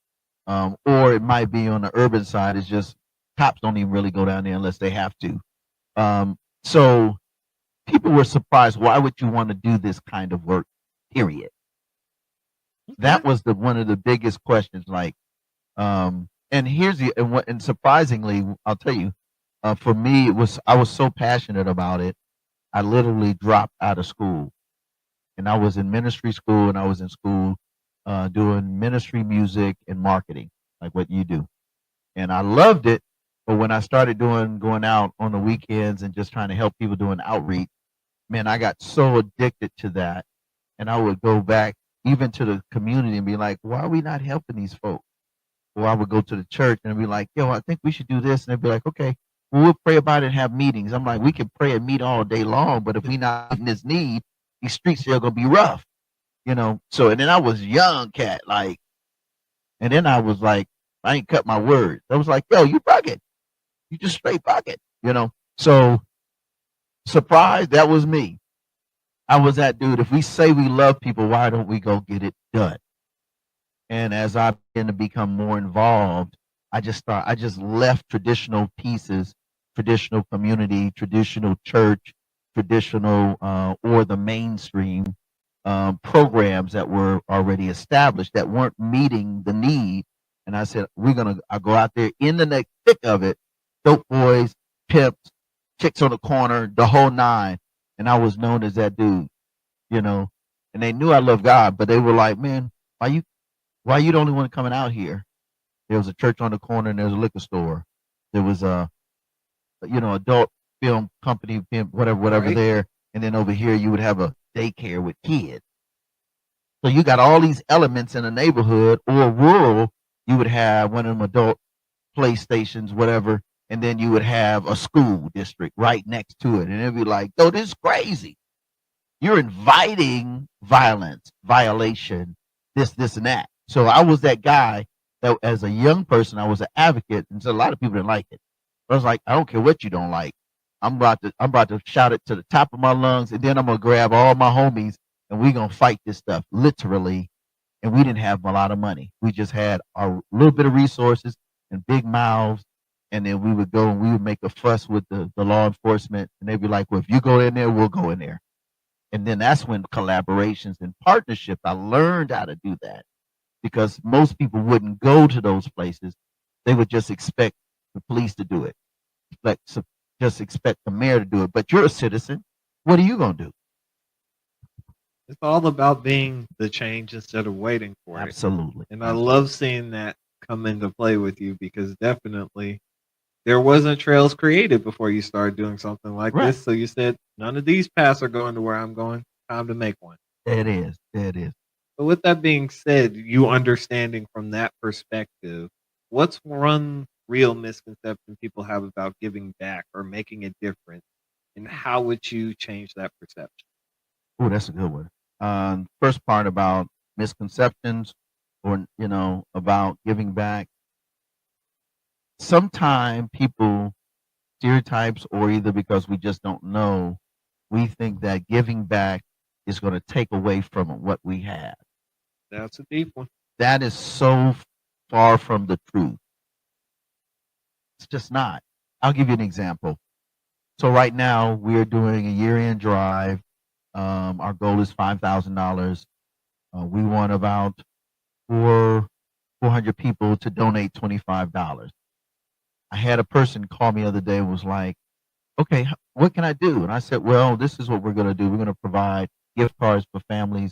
S1: or it might be on the urban side. It's just cops don't even really go down there unless they have to. So people were surprised. Why would you want to do this kind of work? Period. That was one of the biggest questions. Like, and surprisingly, I'll tell you, for me, I was so passionate about it. I literally dropped out of school and I was in ministry school, and I was in school doing ministry music and marketing, like what you do. And I loved it. But when I started going out on the weekends and just trying to help people doing outreach, man, I got so addicted to that. And I would go back even to the community and be like, why are we not helping these folks? Or I would go to the church and be like, yo, I think we should do this. And they'd be like, okay, well, we'll pray about it and have meetings. I'm like, we can pray and meet all day long, but if we not meeting this need, these streets are gonna be rough, you know. So and then I was young cat, like, and then I was like, I ain't cut my words. I was like, yo, you bugging. You just straight bugging, you know. So surprise, that was me. I was that dude. If we say we love people, why don't we go get it done? And as I began to become more involved, I just left traditional pieces, traditional community, traditional church, traditional or the mainstream programs that were already established that weren't meeting the need. And I said, I'll go out there in the thick of it, dope boys, pimps, chicks on the corner, the whole nine. And I was known as that dude, you know. And they knew I loved God, but they were like, man, why you the only one coming out here? There was a church on the corner and there was a liquor store. There was a, adult film company, whatever
S4: Right.
S1: there. And then over here you would have a daycare with kids. So you got all these elements in a neighborhood or rural. You would have one of them adult playstations, whatever, and then you would have a school district right next to it. And it'd be like, oh, this is crazy. You're inviting violence, violation, this, and that. So I was that guy that as a young person, I was an advocate. And so a lot of people didn't like it. I was like, I don't care what you don't like. I'm about to shout it to the top of my lungs, and then I'm gonna grab all my homies and we're gonna fight this stuff, literally. And we didn't have a lot of money. We just had a little bit of resources and big mouths. And then we would go and we would make a fuss with the law enforcement. And they'd be like, well, if you go in there, we'll go in there. And then that's when collaborations and partnerships, I learned how to do that because most people wouldn't go to those places. They would just expect the police to do it, just expect the mayor to do it. But you're a citizen. What are you going to do?
S4: It's all about being the change instead of waiting for it.
S1: Absolutely.
S4: And I love seeing that come into play with you because definitely there wasn't trails created before you started doing something like this. So you said, none of these paths are going to where I'm going. Time to make one.
S1: There it is. There it is.
S4: So with that being said, you understanding from that perspective, what's one real misconception people have about giving back or making a difference? And how would you change that perception?
S1: Oh, that's a good one. First part about misconceptions or, about giving back. Sometimes people stereotypes or either because we just don't know, we think that giving back is going to take away from what we have.
S4: That's a deep one.
S1: That is so far from the truth. It's just not. I'll give you an example. So right now we're doing a year-end drive. Our goal is $5,000. We want about 400 people to donate $25. I had a person call me the other day and was like, okay, what can I do? And I said, well, this is what we're going to do. We're going to provide gift cards for families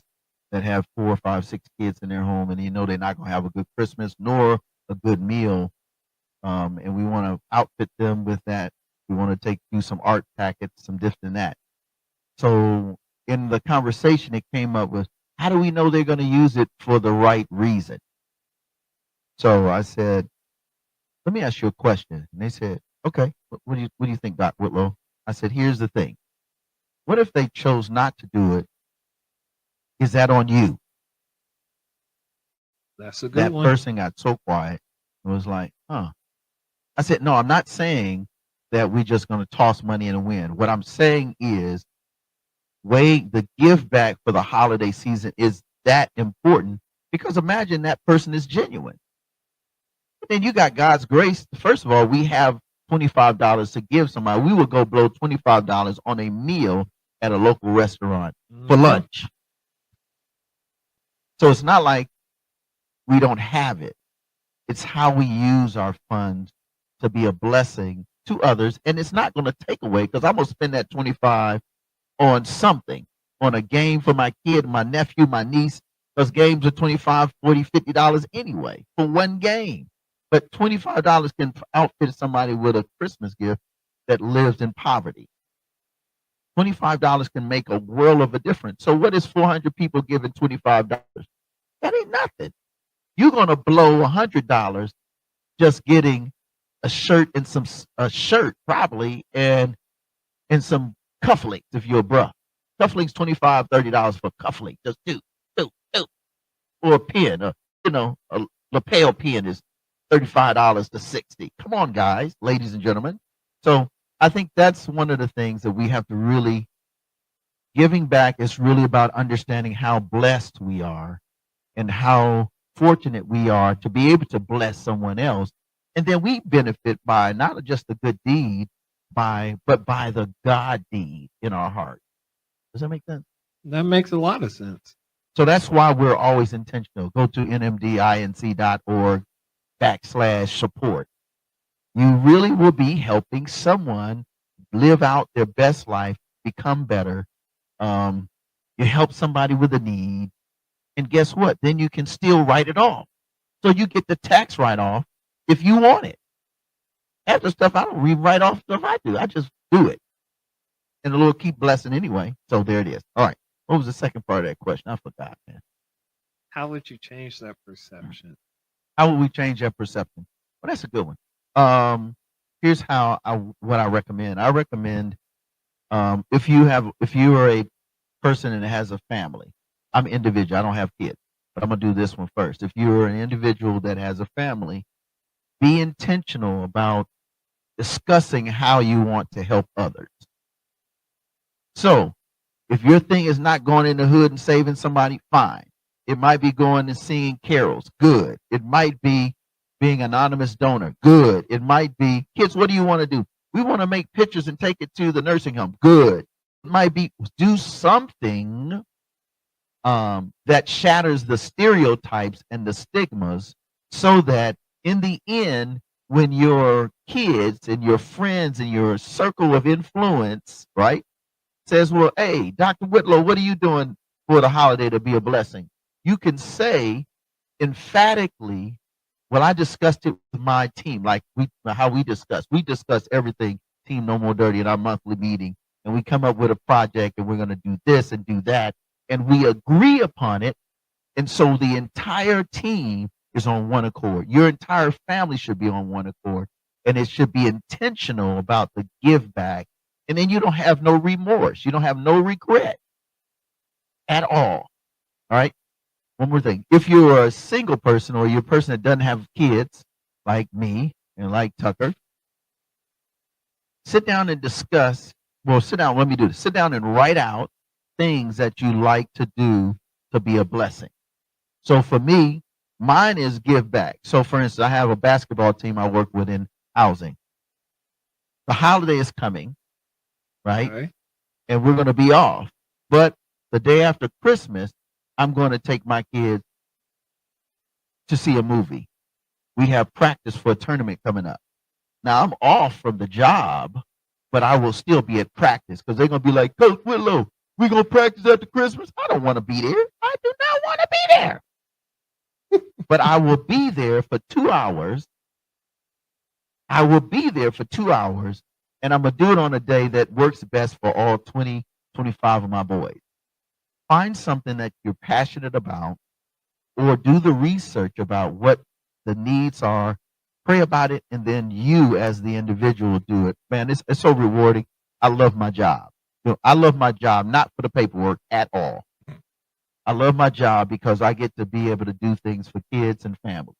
S1: that have 4, 5, 6 kids in their home. And they're not going to have a good Christmas nor a good meal. And we want to outfit them with that. We want to do some art packets, some this and that. So in the conversation, it came up with, how do we know they're going to use it for the right reason? So I said, let me ask you a question. And they said, okay, what do you think, Dr. Whitlow? I said, here's the thing. What if they chose not to do it? Is that on you?
S4: That's a good one.
S1: That person got so quiet and was like, huh. I said, no, I'm not saying that we're just going to toss money in the wind. What I'm saying is the give back for the holiday season is that important because imagine that person is genuine. Then you got God's grace. First of all, we have $25 to give somebody. We will go blow $25 on a meal at a local restaurant for lunch. So it's not like we don't have it. It's how we use our funds to be a blessing to others. And it's not going to take away because I'm going to spend that 25 on something. on a game for my kid, my nephew, my niece, because games are $25, $40, $50 anyway for one game. But $25 can outfit somebody with a Christmas gift that lives in poverty. $25 can make a world of a difference. So what is 400 people giving $25? That ain't nothing. You're going to blow $100 just getting a shirt and a shirt probably and some cufflinks if you're a bruh. Cufflinks $25, $30 for cufflink. Just do. Or a pen, a lapel pen is $35 to $60. Come on, guys, ladies and gentlemen. So I think that's one of the things that we have to really, giving back is really about understanding how blessed we are and how fortunate we are to be able to bless someone else. And then we benefit by not just the good deed, but by the God deed in our heart. Does that make sense?
S4: That makes a lot of sense.
S1: So that's why we're always intentional. Go to nmdinc.org/support. You really will be helping someone live out their best life, become better. You help somebody with a need. And guess what? Then you can still write it off. So you get the tax write-off if you want it. After stuff, I don't rewrite off stuff I do. I just do it. And the Lord keep blessing anyway. So there it is. All right. What was the second part of that question? I forgot, man.
S4: How would you change that perception?
S1: How would we change that perception? Well, that's a good one. Here's what I recommend. I recommend if you are a person that has a family. I'm an individual. I don't have kids, but I'm gonna do this one first. If you're an individual that has a family, be intentional about discussing how you want to help others. So if your thing is not going in the hood and saving somebody, fine. It might be going and singing carols, good. It might be being an anonymous donor, good. It might be, kids, what do you want to do? We want to make pictures and take it to the nursing home, good. It might be do something that shatters the stereotypes and the stigmas so that in the end, when your kids and your friends and your circle of influence, right, says, well, hey, Dr. Whitlow, what are you doing for the holiday to be a blessing? You can say emphatically, well, I discussed it with my team, like how we discuss. We discuss everything, Team No More Dirty, in our monthly meeting, and we come up with a project, and we're going to do this and do that, and we agree upon it, and so the entire team is on one accord. Your entire family should be on one accord, and it should be intentional about the give back. And then you don't have no remorse. You don't have no regret at all. All right. One more thing. If you're a single person or you're a person that doesn't have kids like me and like Tucker, sit down and discuss. Well, sit down. Let me do this. Sit down and write out things that you like to do to be a blessing. So for me, mine is give back. So for instance, I have a basketball team I work with in housing. The holiday is coming. Right?
S4: Okay.
S1: And we're going to be off. But the day after Christmas, I'm going to take my kids to see a movie. We have practice for a tournament coming up. Now, I'm off from the job, but I will still be at practice because they're going to be like, Coach Whitlow, we're going to practice after Christmas. I don't want to be there. I do not want to be there. But I will be there for 2 hours. I will be there for 2 hours. And I'm going to do it on a day that works best for all 20, 25 of my boys. Find something that you're passionate about or do the research about what the needs are. Pray about it, and then you as the individual do it. Man, it's so rewarding. I love my job. I love my job, not for the paperwork at all. I love my job because I get to be able to do things for kids and family,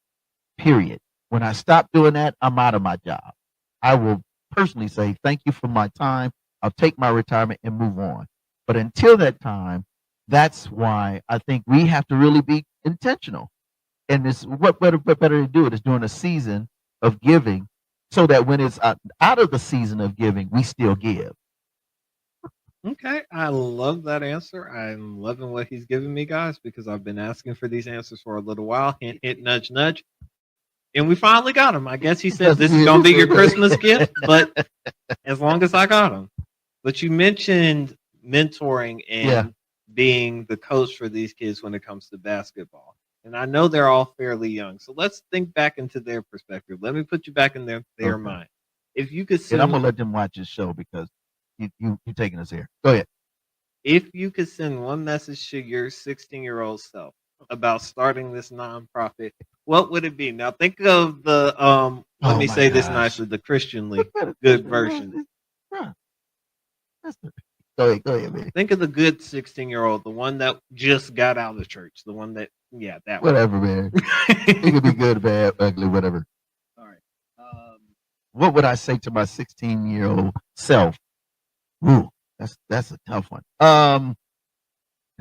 S1: period. When I stop doing that, I'm out of my job. I will personally say, thank you for my time. I'll take my retirement and move on. But until that time, that's why I think we have to really be intentional. And it's what better to do it is during a season of giving so that when it's out of the season of giving, we still give.
S4: Okay, I love that answer. I'm loving what he's giving me, guys, because I've been asking for these answers for a little while. Hint, hint, nudge, nudge. And we finally got him. I guess he said this is going to be your Christmas gift, but as long as I got him. But you mentioned mentoring and being the coach for these kids when it comes to basketball. And I know they're all fairly young. So let's think back into their perspective. Let me put you back in their mind. If you could send,
S1: and I'm gonna let them watch this show because you taking us here. Go ahead.
S4: If you could send one message to your 16-year-old self about starting this nonprofit, what would it be? Now think of the let me say this nicely, the Christianly good version.
S1: Go ahead, man.
S4: Think of the good 16-year-old, the one that just got out of the church, the one that, that
S1: whatever, man. It could be good, bad, ugly, whatever.
S4: All right.
S1: What would I say to my 16-year-old self? Ooh, that's a tough one. And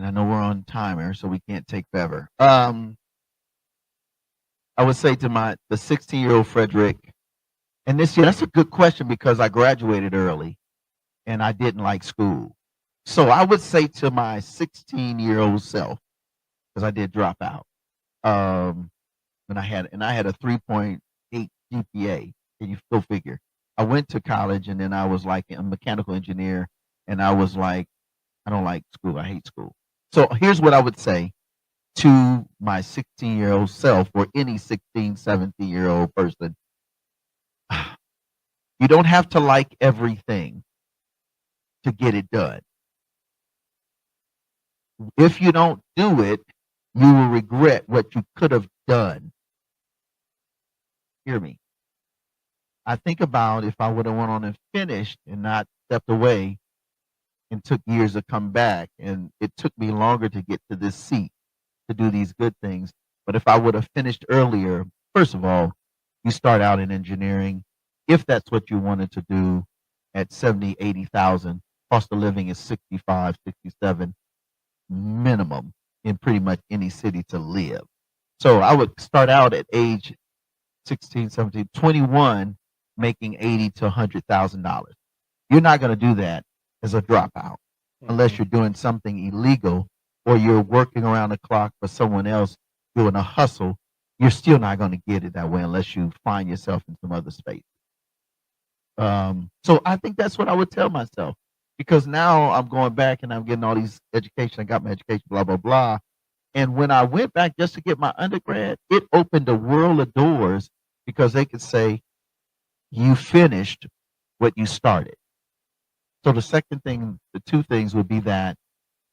S1: I know we're on timer, so we can't take forever. I would say to the 16-year-old Frederick, and this year, that's a good question because I graduated early and I didn't like school. So I would say to my 16-year-old self, because I did drop out, and I had a 3.8 GPA. Can you go figure? I went to college and then I was like a mechanical engineer, and I was like, I don't like school. I hate school. So here's what I would say to my 16-year-old self or any 16, 17-year-old person. You don't have to like everything to get it done. If you don't do it, you will regret what you could have done. Hear me. I think about if I would have went on and finished and not stepped away and took years to come back, and it took me longer to get to this seat to do these good things. But if I would have finished earlier, first of all, you start out in engineering. If that's what you wanted to do at 70, 80,000, cost of living is 65, 67 minimum in pretty much any city to live. So I would start out at age 16, 17, 21, making $80,000 to $100,000. You're not going to do that as a dropout unless you're doing something illegal or you're working around the clock for someone else doing a hustle. You're still not going to get it that way unless you find yourself in some other space. So I think that's what I would tell myself, because now I'm going back and I'm getting all these education. I got my education, blah, blah, blah. And when I went back just to get my undergrad, it opened a world of doors because they could say, you finished what you started. So the second thing, the two things would be that,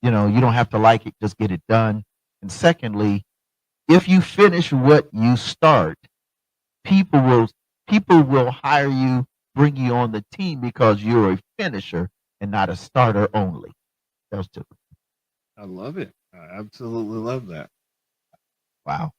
S1: you don't have to like it, just get it done. And secondly, if you finish what you start, people will hire you, bring you on the team because you're a finisher and not a starter only. That was two.
S4: I love it. I absolutely love that.
S1: Wow.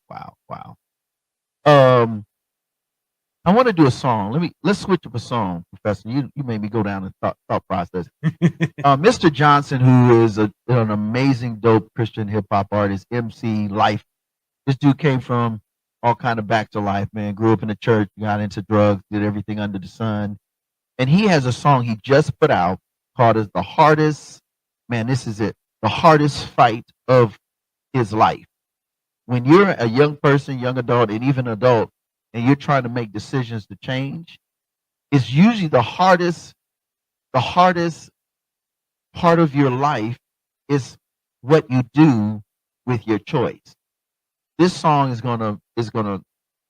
S1: I want to do a song. Let's switch up a song, Professor. You made me go down the thought process. Mr. Johnson, who is an amazing, dope Christian hip hop artist, MC, life. This dude came from all kind of back to life, man. Grew up in the church, got into drugs, did everything under the sun. And he has a song he just put out called The Hardest, man, this is it, the hardest fight of his life. When you're a young person, young adult, and even adult, and you're trying to make decisions to change, it's usually the hardest part of your life is what you do with your choice. This song is gonna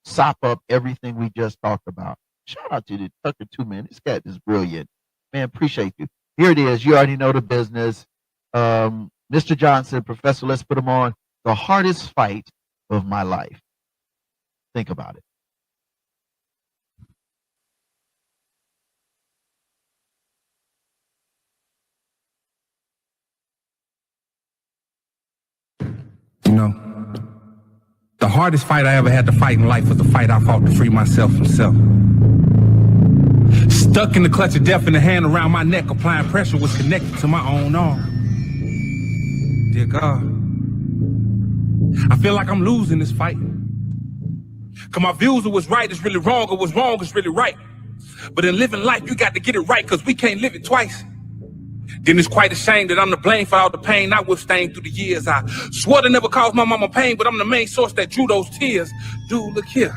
S1: sop up everything we just talked about. Shout out to the Tucker 2, man. This cat is brilliant. Man, appreciate you. Here it is. You already know the business. Mr. Johnson, Professor, let's put him on. The hardest fight of my life. Think about it.
S12: The hardest fight I ever had to fight in life was the fight I fought to free myself from self. Stuck in the clutch of death and the hand around my neck, applying pressure was connected to my own arm. Dear God, I feel like I'm losing this fight. Cause my views of what's right is really wrong, or what's wrong is really right. But in living life, you got to get it right, cause we can't live it twice. Then it's quite a shame that I'm to blame for all the pain I withstained through the years. I swore to never cause my mama pain, but I'm the main source that drew those tears. Dude, look here.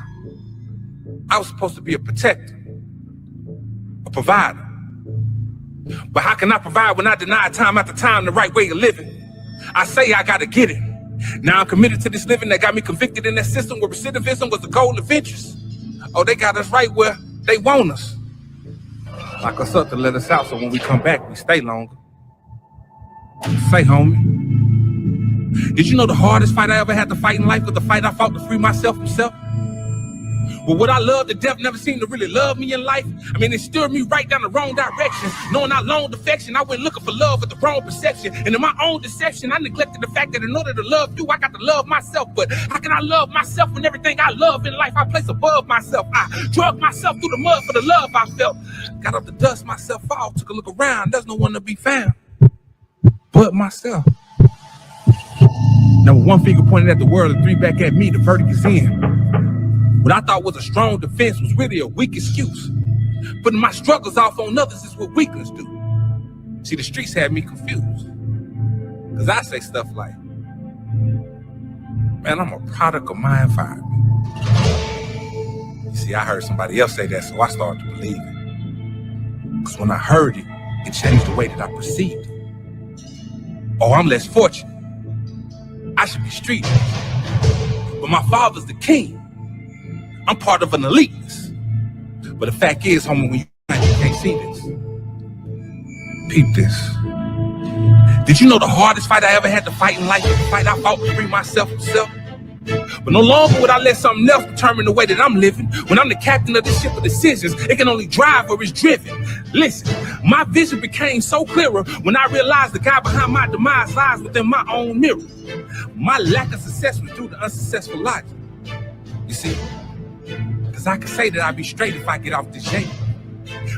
S12: I was supposed to be a protector, a provider. But how can I provide when I deny time after time the right way of living? I say I gotta get it. Now I'm committed to this living that got me convicted in that system where recidivism was the goal of interest. Oh, they got us right where they want us. Lock us up to let us out so when we come back, we stay longer. Say, homie, did you know the hardest fight I ever had to fight in life was the fight I fought to free myself from self? But what I love to death never seemed to really love me in life. I mean, it steered me right down the wrong direction. Knowing I loaned affection, I went looking for love with the wrong perception. And in my own deception, I neglected the fact that in order to love you, I got to love myself. But how can I love myself when everything I love in life I place above myself? I drug myself through the mud for the love I felt. Got up to dust myself off, took a look around. There's no one to be found but myself. Now with one finger pointed at the world and three back at me, the verdict is in. What I thought was a strong defense was really a weak excuse. Putting my struggles off on others is what weaklings do. See, the streets had me confused. Because I say stuff like, man, I'm a product of my environment. You see, I heard somebody else say that, so I started to believe it. Because when I heard it, it changed the way that I perceived it. Oh, I'm less fortunate. I should be street. But my father's the king. I'm part of an eliteness. But the fact is, homie, when you can't see this. Peep this. Did you know the hardest fight I ever had to fight in life was the fight I fought to free myself from self? But no longer would I let something else determine the way that I'm living. When I'm the captain of this ship of decisions, it can only drive where it's driven. Listen, my vision became so clearer when I realized the guy behind my demise lies within my own mirror. My lack of success was due to unsuccessful logic. You see, because I can say that I'll be straight if I get off this shape.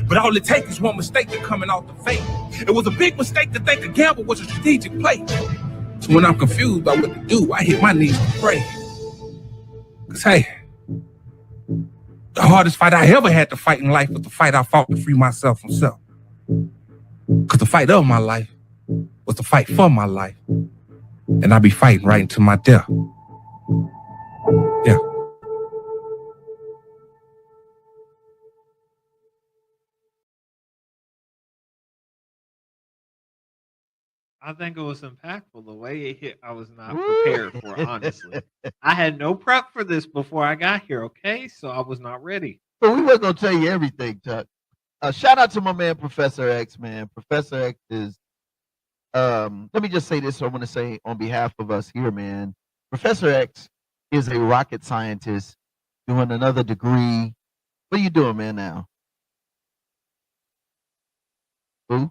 S12: But all it takes is one mistake to coming off the fate. It was a big mistake to think a gamble was a strategic play. So when I'm confused by what to do, I hit my knees to pray. Because hey, the hardest fight I ever had to fight in life was the fight I fought to free myself from self. Because the fight of my life was the fight for my life. And I be fighting right into my death. Yeah.
S4: I think it was impactful. The way it hit, I was not prepared for, honestly. I had no prep for this before I got here, okay? So I was not ready.
S1: So we wasn't going to tell you everything, Chuck. Shout out to my man, Professor X, man. Professor X is, let me just say this. I'm going to say on behalf of us here, man. Professor X is a rocket scientist doing another degree. What are you doing, man, now? Who?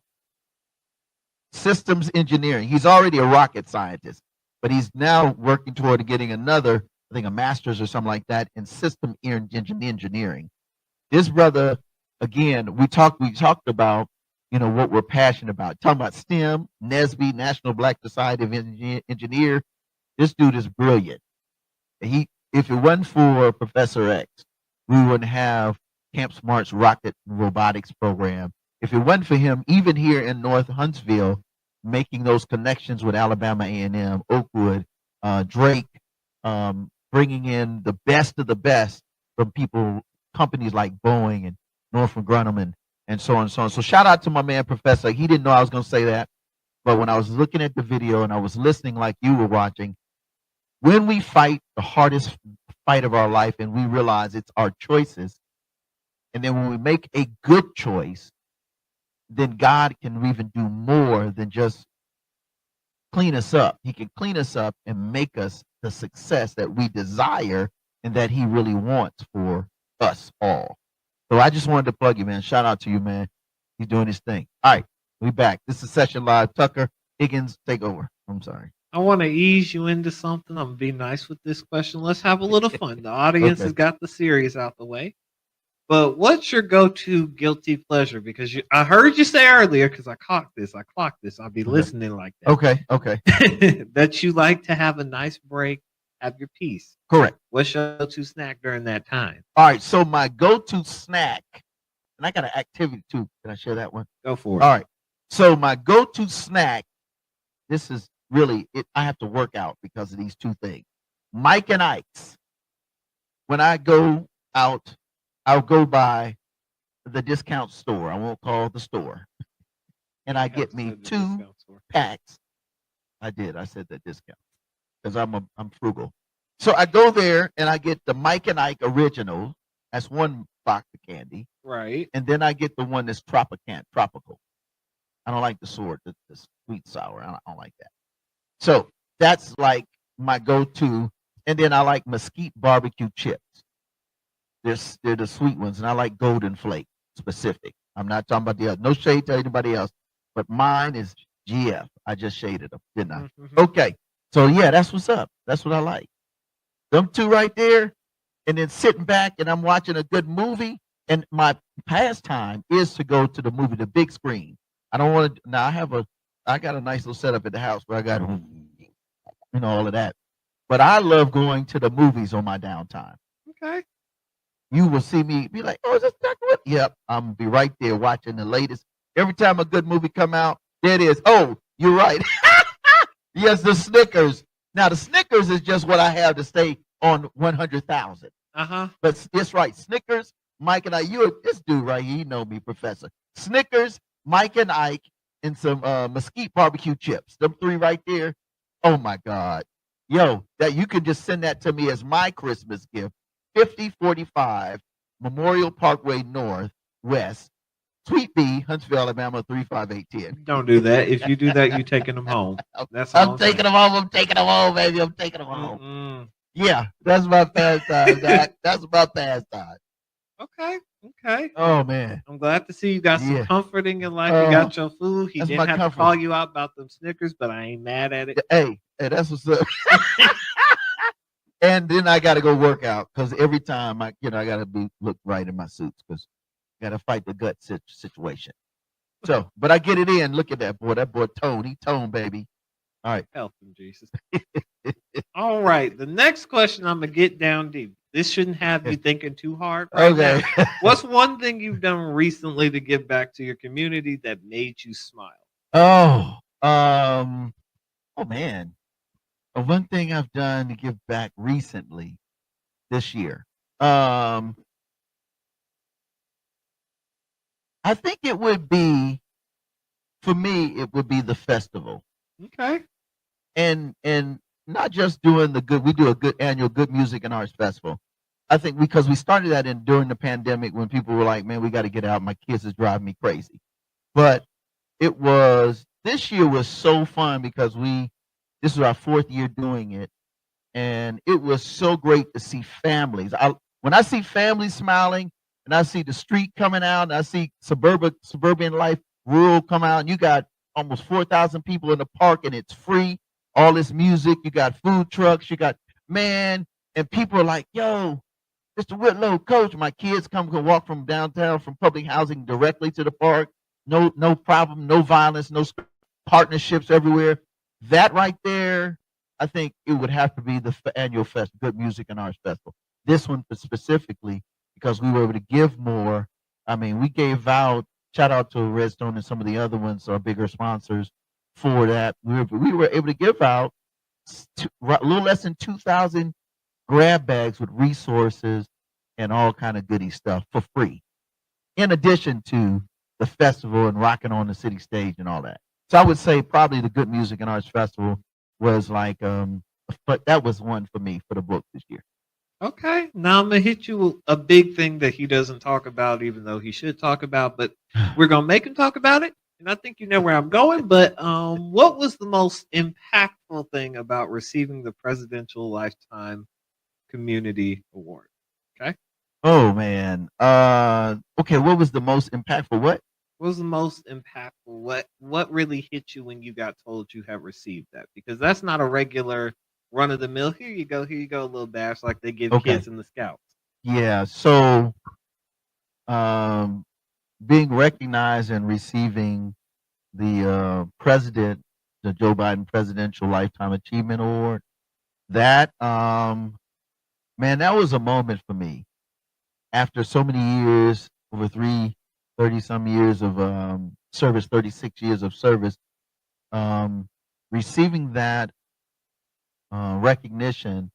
S1: Systems engineering. He's already a rocket scientist, but he's now working toward getting another, I think a master's or something like that in system engineering. This brother, again, we talked about, you know, what we're passionate about. Talking about STEM, NSBE, National Black Society of Engineer. This dude is brilliant. If it wasn't for Professor X, we wouldn't have Camp Smart's rocket robotics program. If it wasn't for him, even here in North Huntsville, making those connections with Alabama A&M, Oakwood, Drake, bringing in the best of the best from companies like Boeing and Northrop Grumman and so on and so on. So shout out to my man, Professor. He didn't know I was going to say that, but when I was looking at the video and I was listening like you were watching, when we fight the hardest fight of our life and we realize it's our choices, and then when we make a good choice, then God can even do more than just clean us up. He can clean us up and make us the success that we desire and that he really wants for us all. So I just wanted to plug you, man. Shout out to you, man. He's doing his thing. All right, we back. This is Session Live. Tucker, Higgins, take over. I'm sorry.
S4: I want to ease you into something. I'm going to be nice with this question. Let's have a little fun. The audience has got the series out the way. But what's your go-to guilty pleasure? Because I heard you say earlier, because I clocked this. I'll be listening like that.
S1: Okay.
S4: That you like to have a nice break, have your peace.
S1: Correct.
S4: What's your go-to snack during that time?
S1: All right, so my go-to snack, and I got an activity too. Can I share that one?
S4: Go for it.
S1: All right. So my go-to snack, this is really it. I have to work out because of these two things. Mike and Ike's. When I go out, I'll go by the discount store. I won't call the store. And I get me 2 packs I did. I said that discount because I'm frugal. So I go there and I get the Mike and Ike original. That's one box of candy,
S4: Right.
S1: and then I get the one that's tropical. I don't like the sword, the sweet sour. I don't like that. So that's like my go-to. And then I like mesquite barbecue chips. They're the sweet ones, and I like Golden Flake specific. I'm not talking about the other. No shade to anybody else, but mine is GF. I just shaded them, didn't I?
S4: Mm-hmm.
S1: Okay. So yeah, that's what's up. That's what I like. Them two right there, and then sitting back and I'm watching a good movie. And my pastime is to go to the movie, the big screen. I don't want to. Now I got a nice little setup at the house where I got, all of that. But I love going to the movies on my downtime.
S4: Okay.
S1: You will see me be like, "Oh, is this Dr. Wood?" Yep, I'm gonna be right there watching the latest. Every time a good movie come out, there it is. Oh, you're right. Yes, the Snickers. Now the Snickers is just what I have to stay on 100,000. But it's right. Snickers, Mike and I. This dude right here. You know me, Professor. Snickers, Mike and Ike, and some mesquite barbecue chips. Them three right there. Oh my God. Yo, that you can just send that to me as my Christmas gift. 5045 Memorial Parkway North West, Suite B, Huntsville, Alabama 35810.
S4: Don't do that. If you do that, you're taking them home. That's all
S1: I'm taking them home. I'm taking them home, baby. I'm taking them home. Yeah, that's my pastime, Doc. That's my pastime.
S4: Okay. Okay.
S1: Oh man,
S4: I'm glad to see you got some comfort in your life. You got your food. He didn't have to call you out about them Snickers, but I ain't mad at it.
S1: Hey, that's what's up. And then I got to go work out because every time I got to look right in my suits because I got to fight the gut situation. So, but I get it in. Look at that boy. That boy Tone. He toned, baby. All right.
S4: Help him, Jesus. All right. The next question, I'm going to get down deep. This shouldn't have you thinking too hard. Right
S1: Okay.
S4: Now. What's one thing you've done recently to give back to your community that made you smile?
S1: Oh man. One thing I've done to give back recently this year. I think it would be, for me, it would be the festival.
S4: Okay.
S1: And not just doing we do a good annual Good Music and Arts Festival. I think because we started that during the pandemic when people were like, man, we got to get out. My kids is driving me crazy. But this year was so fun because this is our 4th year doing it. And it was so great to see families. When I see families smiling and I see the street coming out and I see suburban life, rural come out, and you got almost 4,000 people in the park and it's free. All this music, you got food trucks, and people are like, yo, Mr. Whitlow, coach, my kids can walk from downtown from public housing directly to the park. No problem, no violence, no partnerships everywhere. That right there, I think it would have to be the annual Good Music and Arts Festival. This one specifically, because we were able to give more. I mean, we gave out, shout out to Redstone and some of the other ones, our bigger sponsors for that. We were able to give out a little less than 2,000 grab bags with resources and all kind of goody stuff for free, in addition to the festival and rocking on the city stage and all that. So I would say probably the Good Music and Arts Festival was like, but that was one for me for the book this year.
S4: Okay, now I'm gonna hit you with a big thing that he doesn't talk about, even though he should talk about, but we're gonna make him talk about it. And I think you know where I'm going. But what was the most impactful thing about receiving the Presidential Lifetime Community Award? Okay.
S1: Oh man. Okay. What was the most impactful? What
S4: was the most impactful? What really hit you when you got told you have received that? Because that's not a regular run of the mill. Here you go, a little bash like they give kids in the Scouts.
S1: Yeah. So, being recognized and receiving the the Joe Biden Presidential Lifetime Achievement Award, that man, that was a moment for me. After so many years, over 30 some years of service, 36 years of service, receiving that recognition,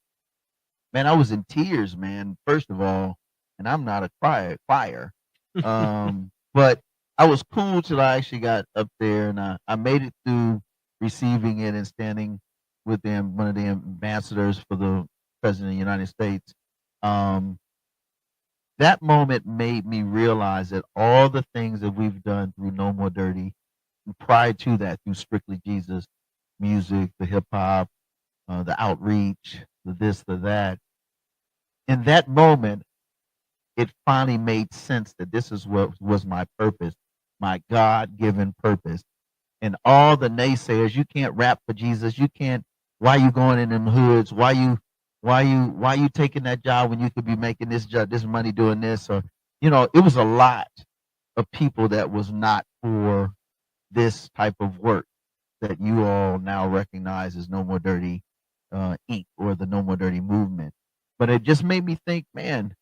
S1: man, I was in tears, man, first of all, and I'm not a crier. But I was cool till I actually got up there and I made it through receiving it and standing with them, one of the ambassadors for the president of the United States. Um, that moment made me realize that all the things that we've done through No More Dirty, and prior to that, through Strictly Jesus, music, the hip hop, the outreach, the this, the that. In that moment, it finally made sense that this is what was my purpose, my God given purpose. And all the naysayers, you can't rap for Jesus, you can't, why you going in them hoods, why you taking that job when you could be making this money doing this, or it was a lot of people that was not for this type of work that you all now recognize as No More Dirty Inc. or the No More Dirty movement. But it just made me think, man,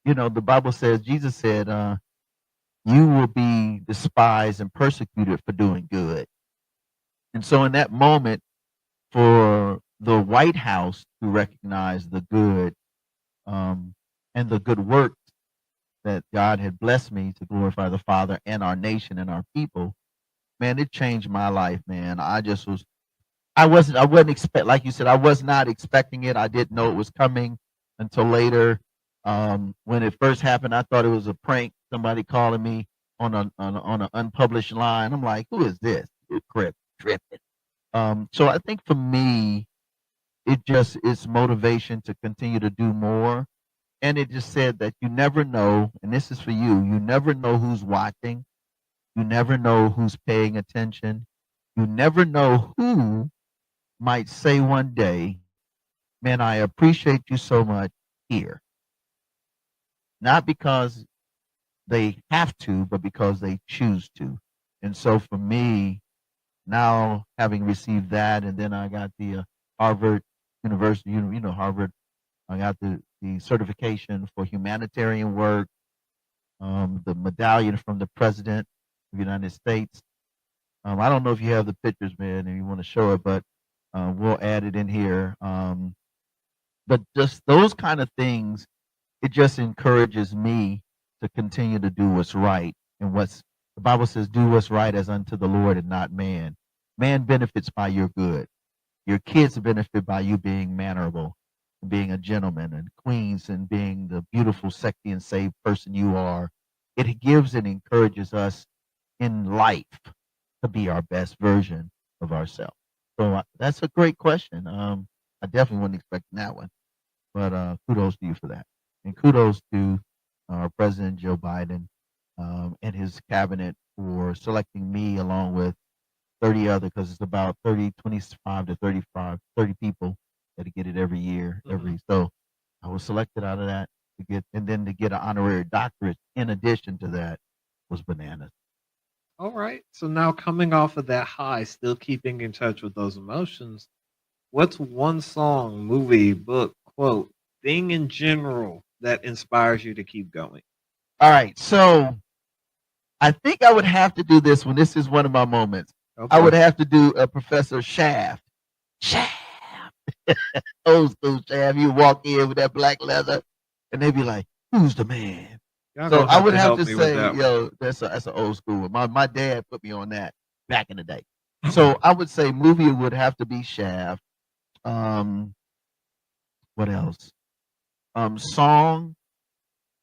S1: the Bible says, Jesus said, you will be despised and persecuted for doing good. And so in that moment, for the White House to recognize the good and the good work that God had blessed me to glorify the Father and our nation and our people, man, it changed my life, man. I wasn't expect, like you said, I was not expecting it. I didn't know it was coming until later. When it first happened, I thought it was a prank, somebody calling me on an unpublished line. I'm like, who is this? You're tripping. So I think for me, it's motivation to continue to do more. And it just said that you never know, and this is for you, you never know who's watching. You never know who's paying attention. You never know who might say one day, man, I appreciate you so much here. Not because they have to, but because they choose to. And so for me, now having received that, and then I got the Harvard University, Harvard, I got the certification for humanitarian work, the medallion from the President of the United States. I don't know if you have the pictures, man, and you want to show it, but we'll add it in here. But just those kind of things, it just encourages me to continue to do what's right. And the Bible says, do what's right as unto the Lord and not man. Man benefits by your good. Your kids benefit by you being mannerable, being a gentleman, and queens, and being the beautiful, sexy, and saved person you are. It gives and encourages us in life to be our best version of ourselves. So that's a great question. I definitely wasn't expecting that one, but kudos to you for that. And kudos to our President Joe Biden and his cabinet for selecting me along with 30 other, because it's about 25 to 30 people that get it every year. So I was selected out of that to get an honorary doctorate in addition to that was bananas.
S4: All right. So now coming off of that high, still keeping in touch with those emotions, what's one song, movie, book, quote, thing in general that inspires you to keep going?
S1: All right. So I think I would have to do this one. This is one of my moments. Okay. I would have to do a Professor Shaft. Old school Shaft. You walk in with that black leather and they'd be like, who's the man? So I would have to say, that's an old school one. My dad put me on that back in the day. So I would say movie would have to be Shaft. What else? Song,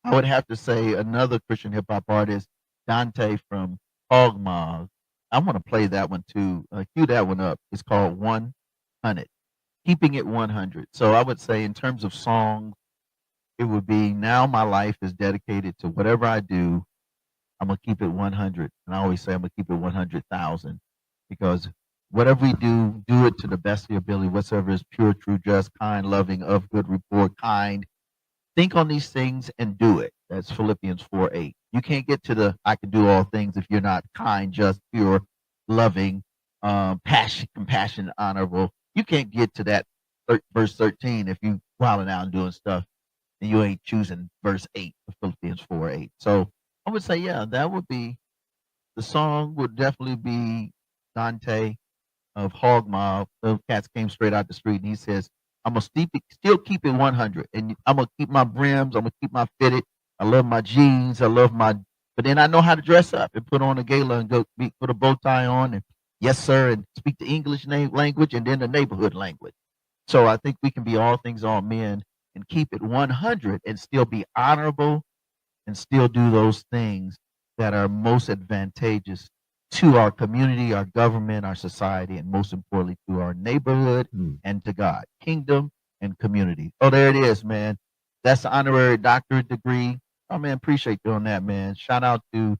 S1: I would have to say another Christian hip hop artist, Dante from Hog Mob. I want to play that one too. Cue that one up. It's called 100. Keeping it 100. So I would say in terms of songs, it would be now my life is dedicated to whatever I do. I'm going to keep it 100. And I always say I'm going to keep it 100,000 because whatever we do it to the best of your ability, whatsoever is pure, true, just, kind, loving, of good report, kind. Think on these things and do it. That's Philippians 4:8. You can't get to the I can do all things if you're not kind, just, pure, loving, compassionate, honorable. You can't get to that verse 13 if you wilding out and doing stuff and you ain't choosing verse 8 of Philippians 4:8. So I would say, yeah, that would be the song. Would definitely be Dante of Hog Mob. Those cats came straight out the street and he says, I'm gonna still keep it 100, and I'm gonna keep my brims. I'm gonna keep my fitted. I love my jeans. But then I know how to dress up and put on a gala and put a bow tie on and yes, sir, and speak the English language and then the neighborhood language. So I think we can be all things, all men, and keep it 100 and still be honorable and still do those things that are most advantageous to our community, our government, our society, and most importantly to our neighborhood and to God, kingdom and community. Oh, there it is, man. That's the honorary doctorate degree. Oh, man, appreciate you on that, man. Shout out to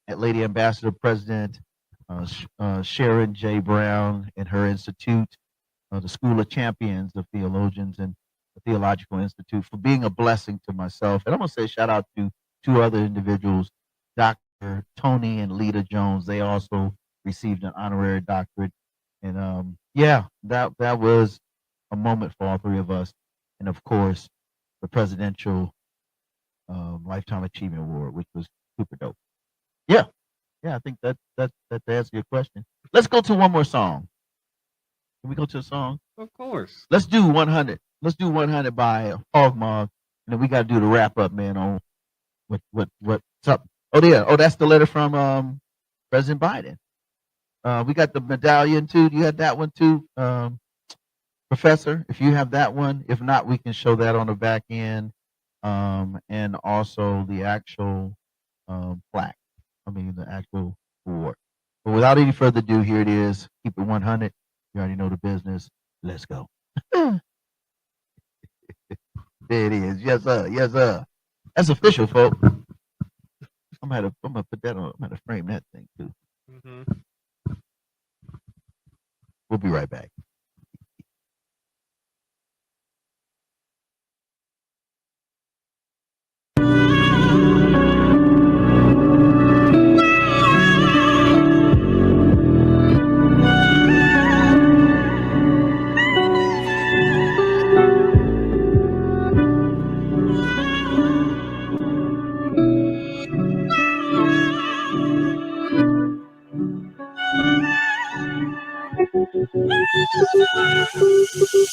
S1: Lady Ambassador President Sharon J. Brown and her institute, the School of Champions of Theologians and the Theological Institute, for being a blessing to myself. And I'm going to say shout out to two other individuals, Dr. Tony and Lita Jones. They also received an honorary doctorate. And yeah, that was a moment for all three of us. And of course, the Presidential Lifetime Achievement Award, which was super dope. Yeah, I think that answers your question. Let's go to one more song. Can we go to a song?
S4: Of course.
S1: Let's do 100. Let's do 100 by Hog Mog, and then we got to do the wrap up, man. On what's up? Oh yeah. Oh, that's the letter from President Biden. We got the medallion too. You had that one too, Professor. If you have that one, if not, we can show that on the back end, and also the actual plaque. I mean, the actual award. But without any further ado, here it is. Keep it 100. You already know the business. Let's go. There it is. Yes, sir. Yes, sir. That's official, folks. I'm gonna put that on. I'm gonna frame that thing too. We'll be right back.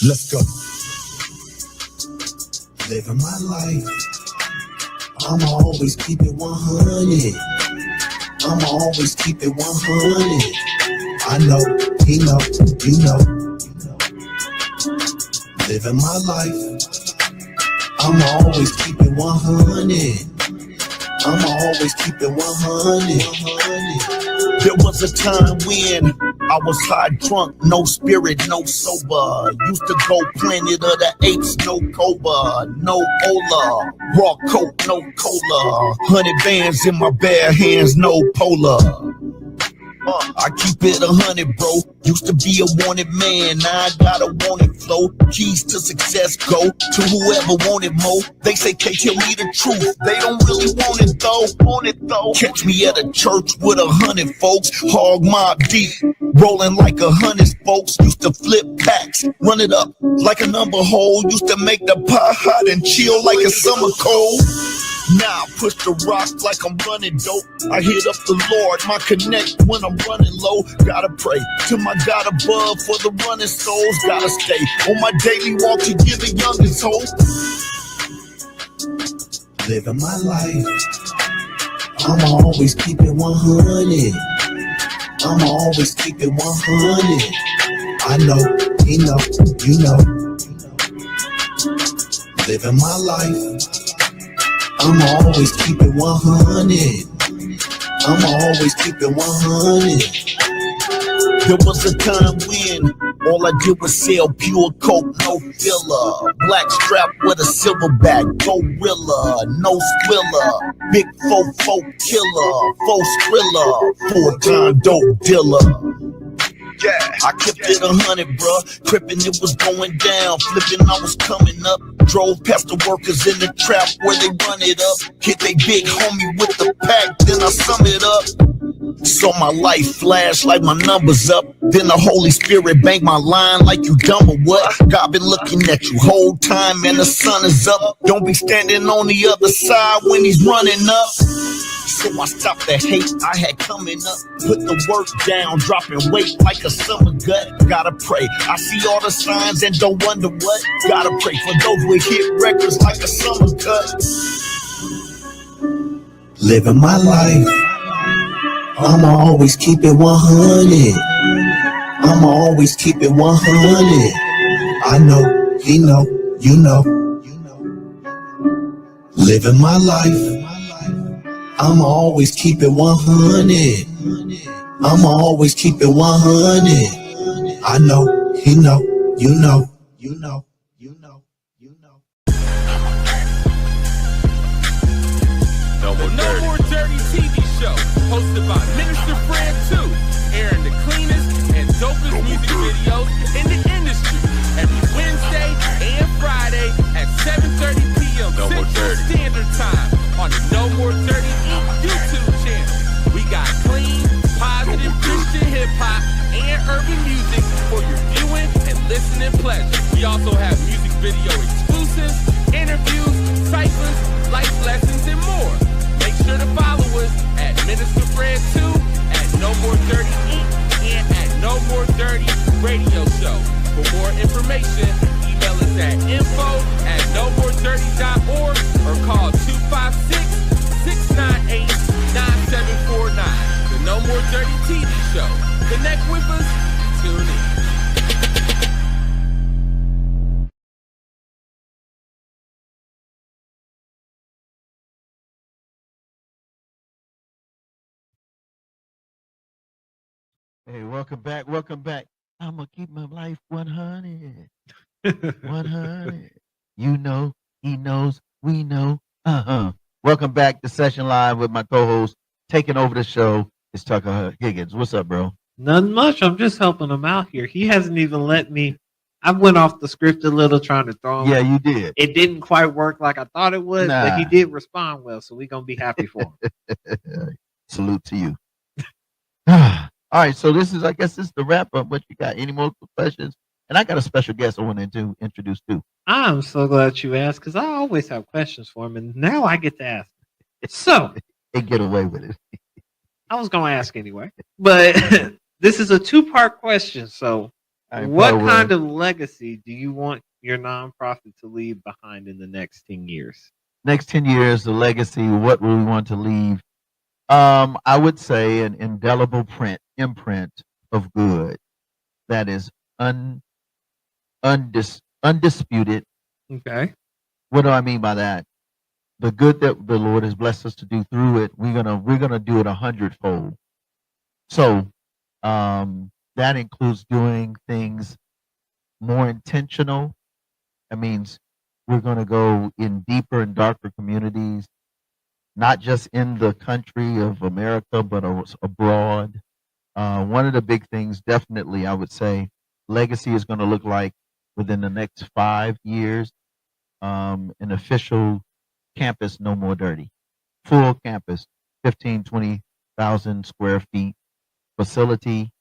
S10: Let's go. Living my life, I'ma always keep it 100. I'ma always keep it 100. I know, he know, you know. Living my life, I'ma always keep it 100. I'ma always keep it 100. There was a time when I was high drunk, no spirit, no sober. Used to go Planet of the Apes, no Cobra, no Ola. Raw coke, no cola. 100 bands in my bare hands, no polar. I keep it 100, bro. Used to be a wanted man, now I got a wanted flow. Keys to success go to whoever wanted more. They say, can't tell me the truth. They don't really want it though. Catch me at a church with 100 folks. Hog mob deep, rolling like 100 folks. Used to flip packs, run it up like a number hole. Used to make the pot hot and chill like a summer cold. Now I push the rock like I'm running dope. I hit up the Lord, my connect when I'm running low. Gotta pray to my God above for the running souls. Gotta stay on my daily walk to give the youngest hope. Living my life, I'ma always keep it 100. I'ma always keep it 100. I know, he know, you know. Living my life, I'ma always keep it 100. I'ma always keep it 100. There was a time when all I did was sell pure coke, no filler. Black strap with a silverback, gorilla, no squiller. Big fofo killer, faux skrilla, 4-time dope dealer. Yeah, I kept it 100, bruh. Tripping, it was going down. Flipping, I was coming up. Drove past the workers in the trap where they run it up. Hit they big homie with the pack, then I sum it up. Saw my life flash like my numbers up. Then the Holy Spirit banged my line like you dumb or what? God been looking at you whole time and the sun is up. Don't be standing on the other side when he's running up. So I stopped the hate I had coming up. Put the work down, dropping weight like a summer gut. Gotta pray, I see all the signs and don't wonder what. Gotta pray for those with hit records like a summer cut. Living my life,
S6: I'ma always keep it 100. I'ma always keep it 100. I know, he know, you know. Living my life. I'ma always keep it 100. I'ma always keep it 100. I know, he know, you know, you know, you know, you know.
S11: No More Dirty TV show, hosted by Minister Fred 2, airing the cleanest and dopest music videos in the industry every Wednesday and Friday at 7:30 p.m. Central Standard Time on the No More Dirty Inc. YouTube channel. We got clean, positive Christian hip hop and urban music for your viewing and listening pleasure. We also have music video exclusives, interviews, ciphers, life lessons, and more. Make sure to follow us at Minister Fred 2, at No More Dirty Inc., and at No More Dirty Radio Show. For more information, email us at info@nomoredirty.org or call 256-698-9749. The No More Dirty TV show. Connect with us. Tune in.
S1: Hey, welcome back. Welcome back. I'm going to keep my life 100. 100. You know, he knows, we know. Welcome back to Session Live with my co-host. Taking over the show is Tucker Higgins. What's up, bro?
S4: Nothing much. I'm just helping him out here. He hasn't even let me. I went off the script a little trying to throw him.
S1: Yeah, you did.
S4: It didn't quite work like I thought it would, but he did respond well, so we're going to be happy for him.
S1: Salute to you. All right, so this is the wrap up. What you got? Any more questions? And I got a special guest I wanted to introduce too.
S4: I'm so glad you asked because I always have questions for him, and now I get to ask. So,
S1: and get away with it.
S4: I was going to ask anyway, but this is a two-part question. So, what kind of legacy do you want your nonprofit to leave behind in the next 10 years?
S1: Next 10 years, the legacy, what will we want to leave? I would say an indelible imprint of good that is undisputed.
S4: Okay.
S1: What do I mean by that? The good that the Lord has blessed us to do through it, we're gonna do it 100-fold. So that includes doing things more intentional. That means we're gonna go in deeper and darker communities, not just in the country of America, but abroad. One of the big things, definitely, I would say, legacy is going to look like within the next 5 years, an official campus, No More Dirty. Full campus, 15, 20,000 square feet facility,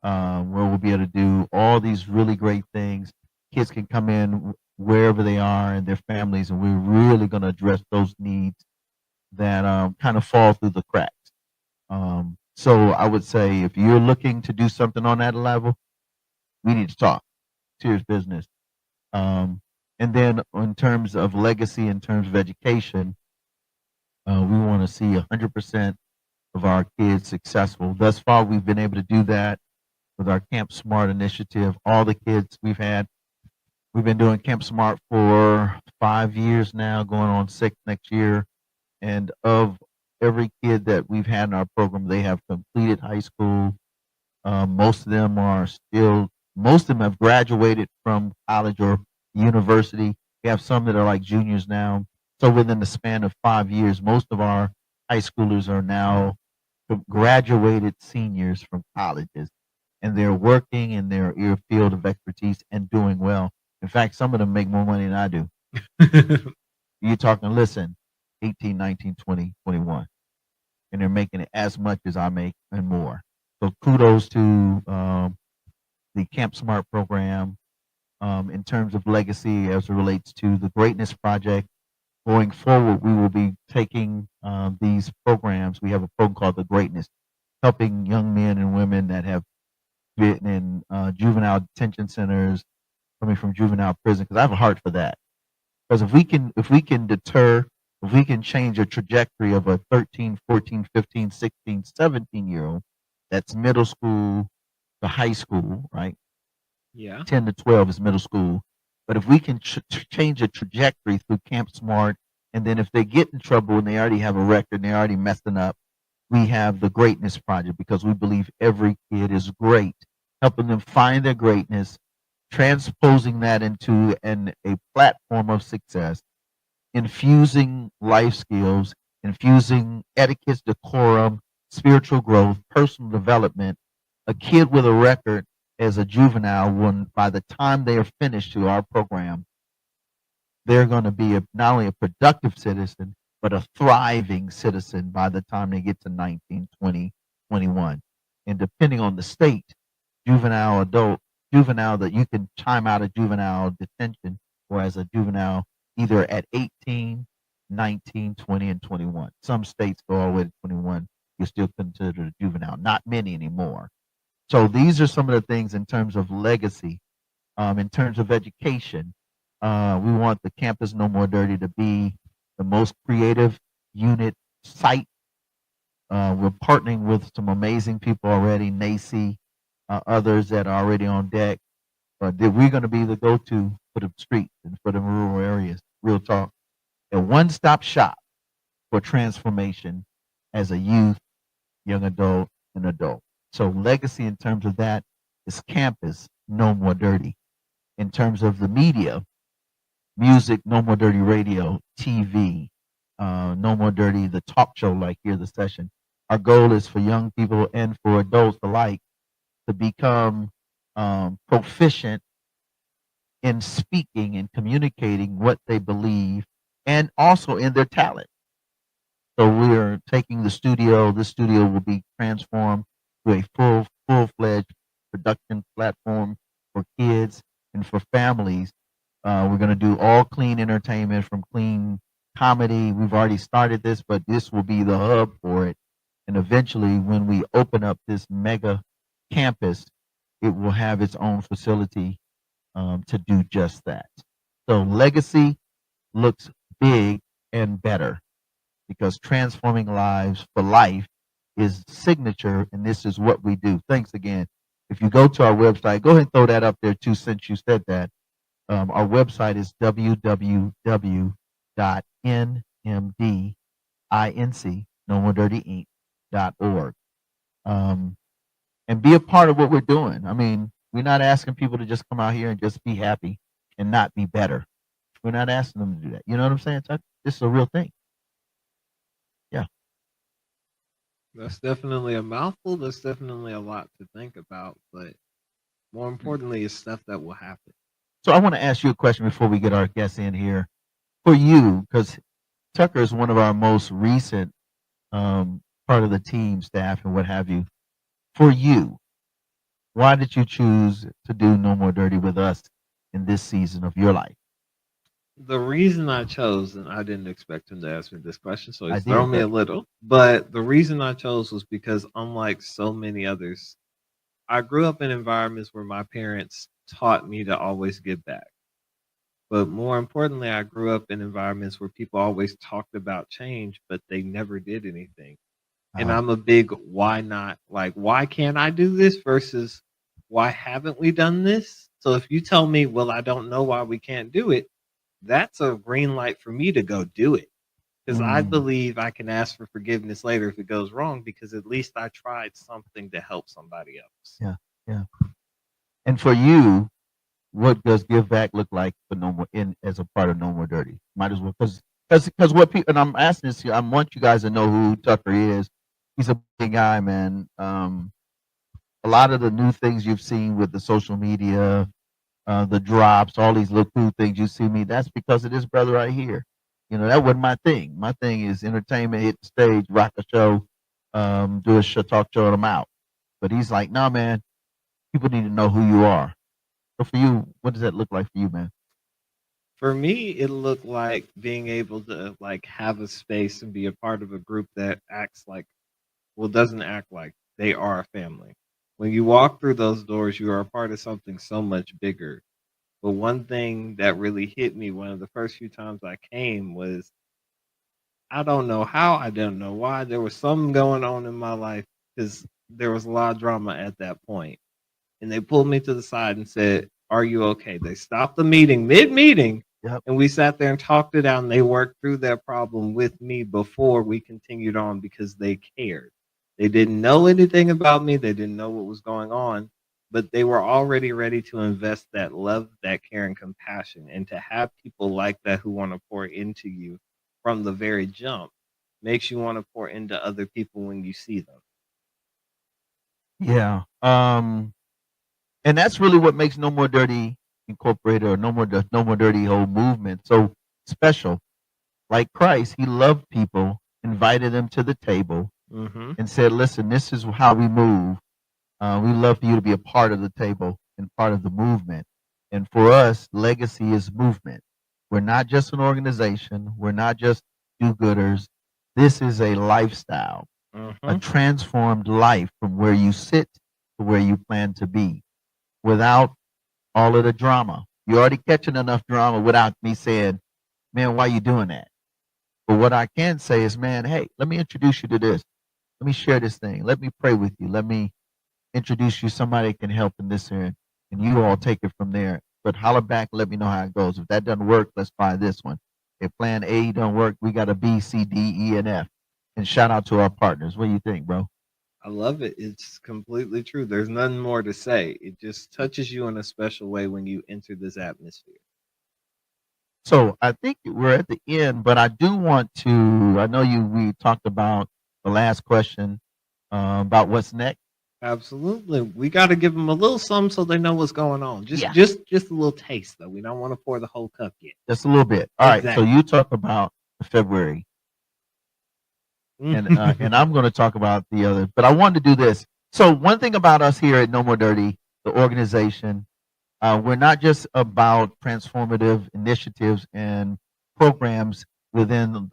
S1: where we'll be able to do all these really great things. Kids can come in wherever they are and their families, and we're really going to address those needs that kind of fall through the cracks. So I would say if you're looking to do something on that level, we need to talk. Serious business. And then in terms of legacy, in terms of education, we want to see 100% of our kids successful. Thus far, we've been able to do that with our Camp Smart initiative. All the kids we've been doing Camp Smart for 5 years now, going on 6 next year. And of every kid that we've had in our program, they have completed high school. Most of them have graduated from college or university. We have some that are like juniors now. So within the span of 5 years, most of our high schoolers are now graduated seniors from colleges, and they're working in their field of expertise and doing well. In fact, some of them make more money than I do. You're talking, listen, 18, 19, 20, 21. And they're making it as much as I make and more. So kudos to the Camp Smart program in terms of legacy as it relates to the Greatness Project. Going forward, we will be taking these programs. We have a program called The Greatness, helping young men and women that have been in juvenile detention centers, coming from juvenile prison, because I have a heart for that. Because if we can deter If we can change a trajectory of a 13, 14, 15, 16, 17-year-old, that's middle school to high school, right?
S4: Yeah.
S1: 10 to 12 is middle school. But if we can change a trajectory through Camp Smart, and then if they get in trouble and they already have a record and they're already messing up, we have the Greatness Project, because we believe every kid is great, helping them find their greatness, transposing that into a platform of success, infusing life skills, infusing etiquette, decorum, spiritual growth, personal development. A kid with a record as a juvenile, when by the time they are finished through our program, they're going to be not only a productive citizen, but a thriving citizen by the time they get to 19, 20, 21. And depending on the state, juvenile, adult, juvenile, that you can time out of juvenile detention, or as a juvenile either at 18, 19, 20, and 21. Some states go all the way to 21. You're still considered a juvenile. Not many anymore. So these are some of the things in terms of legacy, in terms of education. We want the Campus No More Dirty to be the most creative unit site. We're partnering with some amazing people already, NACI, others that are already on deck. But we're going to be the go-to for the streets and for the rural areas. Real talk. A one-stop shop for transformation as a youth, young adult, and adult. So legacy in terms of that is Campus No More Dirty. In terms of the media, music, No More Dirty Radio, TV, No More Dirty, the talk show like here, the session. Our goal is for young people and for adults alike to become proficient in speaking and communicating what they believe, and also in their talent. So we're taking the studio. This studio will be transformed to a full-fledged production platform for kids and for families. We're going to do all clean entertainment, from clean comedy. We've already started this, but this will be the hub for it. And eventually, when we open up this mega campus, it will have its own facility to do just that. So legacy looks big and better, because transforming lives for life is signature, and this is what we do. Thanks again. If you go to our website, go ahead and throw that up there too, since you said that. Our website is www.nmdinc, NoMoreDirtyInc.org. And be a part of what we're doing. I mean, we're not asking people to just come out here and just be happy and not be better. We're not asking them to do that. You know what I'm saying, Chuck? This is a real thing. Yeah.
S4: That's definitely a mouthful. That's definitely a lot to think about. But more importantly, it's stuff that will happen.
S1: So I want to ask you a question before we get our guests in here. For you, because Tucker is one of our most recent part of the team, staff, and what have you. For you, why did you choose to do No More Dirty with us in this season of your life?
S4: The reason I chose, and I didn't expect him to ask me this question, so he's
S1: I
S4: thrown
S1: did,
S4: me a little, but the reason I chose was because, unlike so many others, I grew up in environments where my parents taught me to always give back. But more importantly, I grew up in environments where people always talked about change, but they never did anything. And I'm a big why not, like, why can't I do this versus why haven't we done this? So if you tell me, well, I don't know why we can't do it, that's a green light for me to go do it. Because I believe I can ask for forgiveness later if it goes wrong, because at least I tried something to help somebody else.
S1: Yeah, yeah. And for you, what does give back look like for No More, as a part of No More Dirty? Might as well, because what people, and I'm asking this here, I want you guys to know who Tucker is. He's a big guy, man. A lot of the new things you've seen with the social media, the drops, all these little cool things you see me, that's because of this brother right here. You know, that wasn't my thing. My thing is entertainment, hit the stage, rock a show, do a show, talk show, and I'm out. But he's like, nah, man, people need to know who you are. So for you, what does that look like for you, man?
S4: For me, it looked like being able to like have a space and be a part of a group that acts like, well, doesn't act like they are a family. When you walk through those doors, you are a part of something so much bigger. But one thing that really hit me one of the first few times I came was I don't know how, I don't know why. There was something going on in my life because there was a lot of drama at that point. And they pulled me to the side and said, "Are you okay?" They stopped the meeting mid-meeting, and we sat there and talked it out, and they worked through their problem with me before we continued on because they cared. They didn't know anything about me. They didn't know what was going on, but they were already ready to invest that love, that care, and compassion. And to have people like that who want to pour into you from the very jump makes you want to pour into other people when you see them.
S1: Yeah. And that's really what makes No More Dirty Incorporated or No More Dirty whole movement so special. Like Christ, he loved people, invited them to the table, and said, "Listen, this is how we move. We love for you to be a part of the table and part of the movement." And for us, legacy is movement. We're not just an organization. We're not just do-gooders. This is a lifestyle, a transformed life from where you sit to where you plan to be, without all of the drama. You're already catching enough drama without me saying, "Man, why are you doing that?" But what I can say is, "Man, hey, let me introduce you to this. Let me share this thing. Let me pray with you. Let me introduce you to somebody that can help in this area." And you all take it from there. But holler back, let me know how it goes. If that doesn't work, let's try this one. If plan A don't work, we got a B, C, D, E, and F. And shout out to our partners. What do you think, bro?
S4: I love it. It's completely true. There's nothing more to say. It just touches you in a special way when you enter this atmosphere.
S1: So I think we're at the end, but I do want to, I know we talked about the last question about what's next.
S4: Absolutely. We got to give them a little something so they know what's going on. Just a little taste, though. We don't want to pour the whole cup yet.
S1: Just a little bit. All right. So you talk about February. And I'm going to talk about the other, but I wanted to do this. So one thing about us here at No More Dirty, the organization, we're not just about transformative initiatives and programs within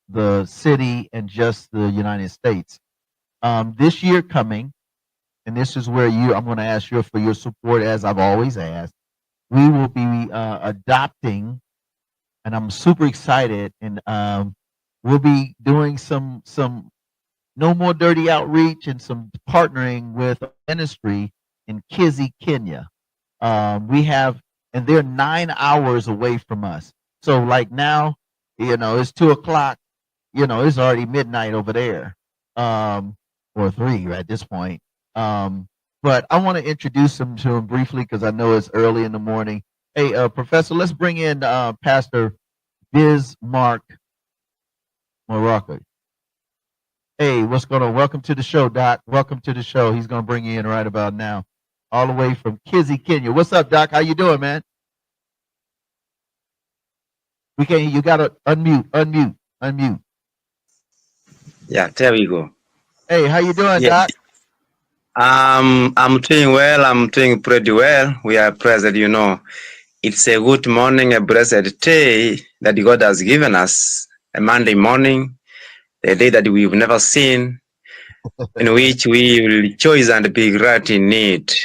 S1: the city and just the United States. This year coming, and this is where I'm going to ask you for your support, as I've always asked. We will be adopting, and I'm super excited, and we'll be doing some No More Dirty outreach and some partnering with a ministry in Kizzy, Kenya. And they're 9 hours away from us. So like now, it's 2:00. It's already midnight over there, or 3 at this point. But I want to introduce them to him briefly because I know it's early in the morning. Hey, Professor, let's bring in Pastor Bismarck Morocco. Hey, what's going on? Welcome to the show, Doc. Welcome to the show. He's going to bring you in right about now, all the way from Kizzy, Kenya. What's up, Doc? How you doing, man? You got to unmute.
S13: Yeah, there we go.
S1: Hey, how you doing, Doc?
S13: I'm doing well. I'm doing pretty well. We are present, It's a good morning, a blessed day that God has given us, a Monday morning, a day that we've never seen, in which we will rejoice and be glad in it.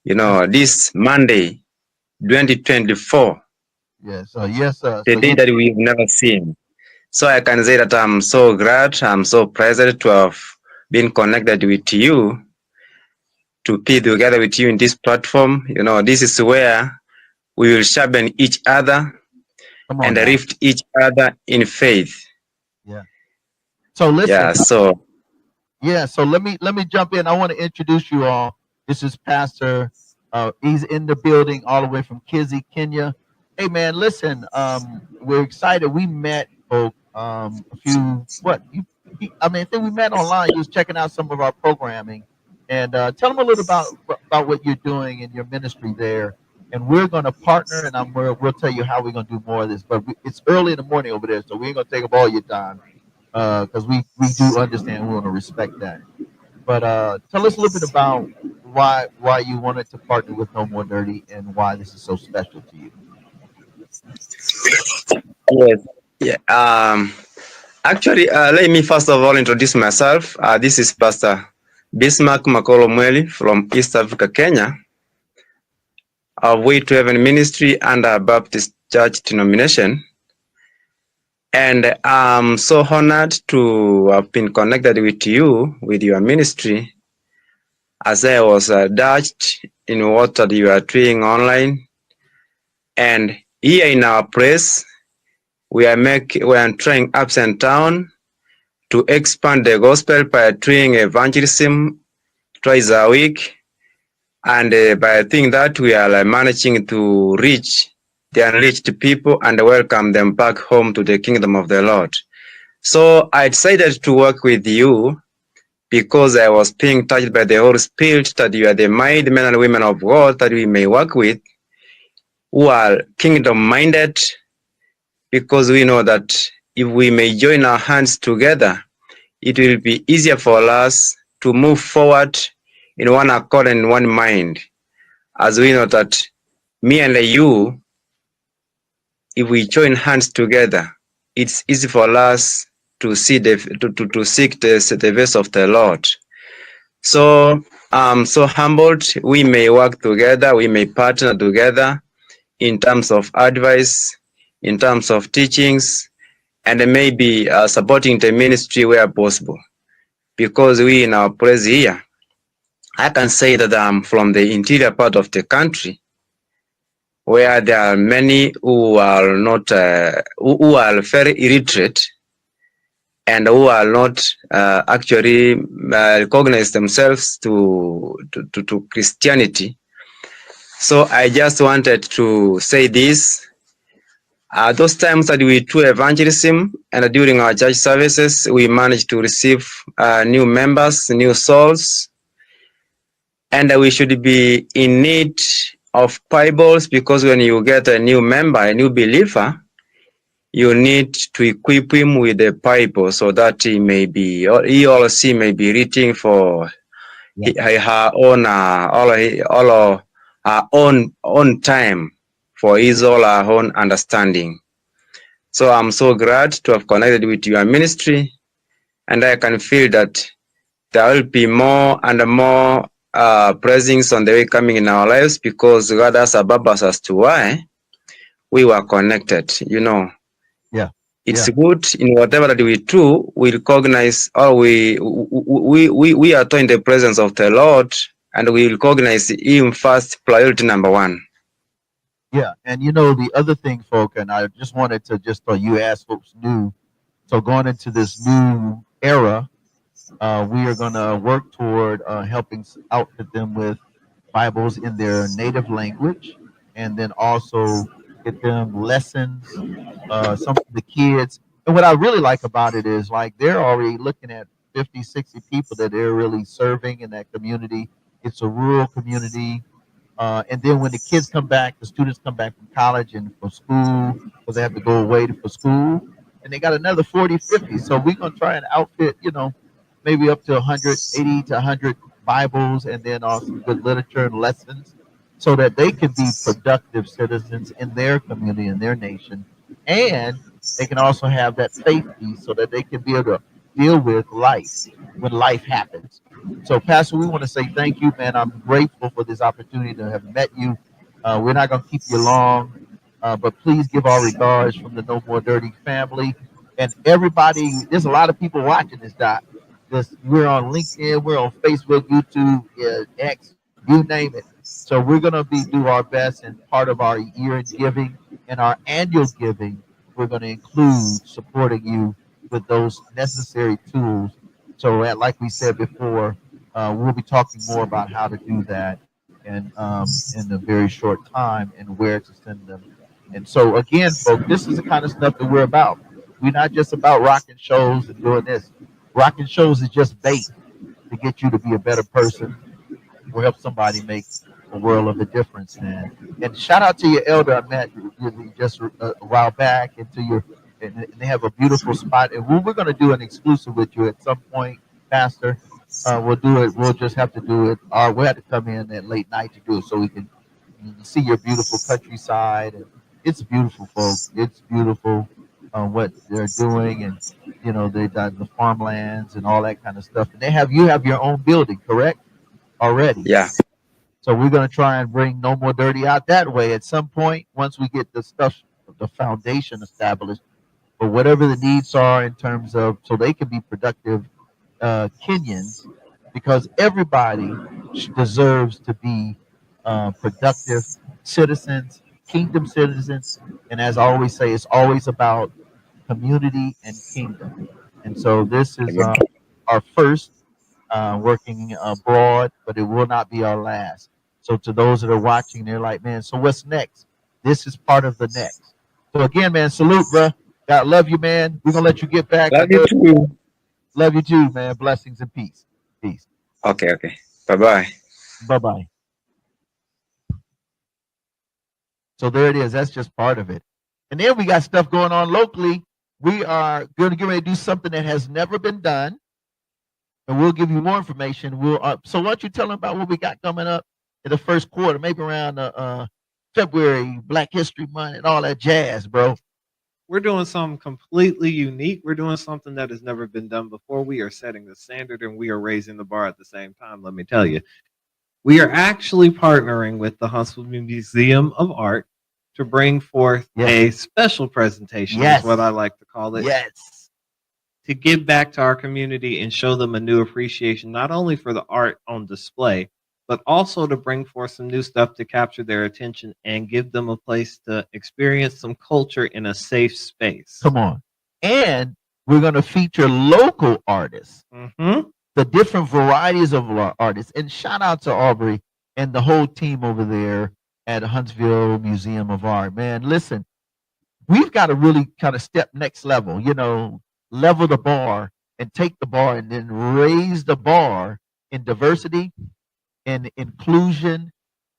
S13: This Monday, 2024.
S1: Yes, sir.
S13: The day that we've never seen. So I can say that I'm so glad, I'm so pleased to have been connected with you, to be together with you in this platform. This is where we will sharpen each other and lift each other in faith.
S1: Yeah. So listen.
S13: Yeah. So
S1: let me jump in. I want to introduce you all. This is Pastor. He's in the building all the way from Kizzy, Kenya. Hey man, listen. We're excited. We met I think we met online. He was checking out some of our programming, and tell them a little about what you're doing in your ministry there. And we're going to partner, and we'll tell you how we're going to do more of this. But it's early in the morning over there, so we ain't going to take up all your time because we do understand. We want to respect that. But tell us a little bit about why you wanted to partner with No More Dirty and why this is so special to you.
S13: Yes. Yeah. Actually, let me first of all introduce myself. This is Pastor Bismarck Makolo Mweli from East Africa, Kenya. Our Way to Heaven ministry under Baptist Church denomination. And I'm so honored to have been connected with you, with your ministry, as I was touched in what that you are doing online. And here in our place, we are trying ups and down to expand the gospel by doing evangelism twice a week. And by doing that, we are managing to reach the unreached people and welcome them back home to the kingdom of the Lord. So I decided to work with you because I was being touched by the Holy Spirit that you are the mighty men and women of God that we may work with, who are kingdom-minded, because we know that if we may join our hands together, it will be easier for us to move forward in one accord and one mind. As we know that me and you, if we join hands together, it's easy for us to see to seek the face of the Lord. So I'm so humbled. We may work together, we may partner together in terms of advice, in terms of teachings, and maybe supporting the ministry where possible. Because we in our place here, I can say that I'm from the interior part of the country, where there are many who are not, who are very illiterate, and who are not actually recognize themselves to Christianity. So I just wanted to say this. Those times that we do evangelism and during our church services, we managed to receive new members, new souls, and we should be in need of Bibles, because when you get a new member, a new believer, you need to equip him with the Bible so that he or she may be reading for her own her own time, for his or her own understanding. So I'm so glad to have connected with your ministry, and I can feel that there will be more and more blessings on the way coming in our lives, because God has above us as to why we were connected, you know.
S1: Yeah.
S13: It's good in whatever that we do, we recognize, or we are in the presence of the Lord, and we recognize him first, priority number one.
S1: Yeah, and you know the other thing, folk, and I just wanted to you ask folks new. So going into this new era, we are going to work toward helping outfit them with Bibles in their native language, and then also get them lessons, some for the kids. And what I really like about it is, like, they're already looking at 50, 60 people that they're really serving in that community. It's a rural community. And then when the kids come back, the students come back from college and for school, because they have to go away for school, and they got another 40, 50. So we're going to try and outfit, maybe up to 180 to 100 Bibles, and then also good literature and lessons, so that they can be productive citizens in their community, in their nation. And they can also have that faith piece, so that they can be able to deal with life when life happens. So, Pastor, we want to say thank you, man. I'm grateful for this opportunity to have met you. We're not going to keep you long, but please give our regards from the No More Dirty family and everybody. There's a lot of people watching this, Doc. We're on LinkedIn, we're on Facebook, YouTube, X, you name it. So we're going to do our best, and part of our year-end giving and our annual giving, we're going to include supporting you with those necessary tools. So, like we said before, we'll be talking more about how to do that, and in a very short time, and where to send them. And so, again, folks, this is the kind of stuff that we're about. We're not just about rocking shows and doing this. Rocking shows is just bait to get you to be a better person or help somebody make a world of a difference, man. And shout out to your elder I met just a while back, and to your. And they have a beautiful spot. And we're going to do an exclusive with you at some point, Pastor. We'll do it. We'll just have to do it. Or we'll have to come in at late night to do it, so we can see your beautiful countryside. And it's beautiful, folks. It's beautiful what they're doing, and they got the farmlands and all that kind of stuff. And you have your own building, correct? Already.
S13: Yeah.
S1: So we're going to try and bring No More Dirty out that way at some point, once we get the foundation established. but whatever the needs are in terms of so they can be productive Kenyans, because everybody deserves to be productive citizens, kingdom citizens, and as I always say, it's always about community and kingdom. And so this is our first working abroad, but it will not be our last. So to those that are watching, they're like, man, so what's next? This is part of the next. So again, man, salute, bro. God love you, man. We're gonna let you get back.
S13: Love you too.
S1: Love you too, man. Blessings and peace. Peace.
S13: Okay, okay. Bye-bye.
S1: Bye-bye. So there it is. That's just part of it. And then we got stuff going on locally. We are going to get ready to do something that has never been done. And we'll give you more information. So why don't you tell them about what we got coming up in the first quarter, maybe around February, Black History Month, and all that jazz, bro.
S4: We're doing something completely unique. We're doing something that has never been done before. We are setting the standard and we are raising the bar at the same time. Let me tell you, we are actually partnering with the Huntsville Museum of Art to bring forth a special presentation, is what I like to call it.
S1: Yes.
S4: To give back to our community and show them a new appreciation, not only for the art on display, but also to bring forth some new stuff to capture their attention and give them a place to experience some culture in a safe space.
S1: Come on. And we're going to feature local artists, the different varieties of artists. And shout out to Aubrey and the whole team over there at Huntsville Museum of Art. Man, listen, we've got to really kind of step next level, level the bar and take the bar and then raise the bar in diversity and inclusion.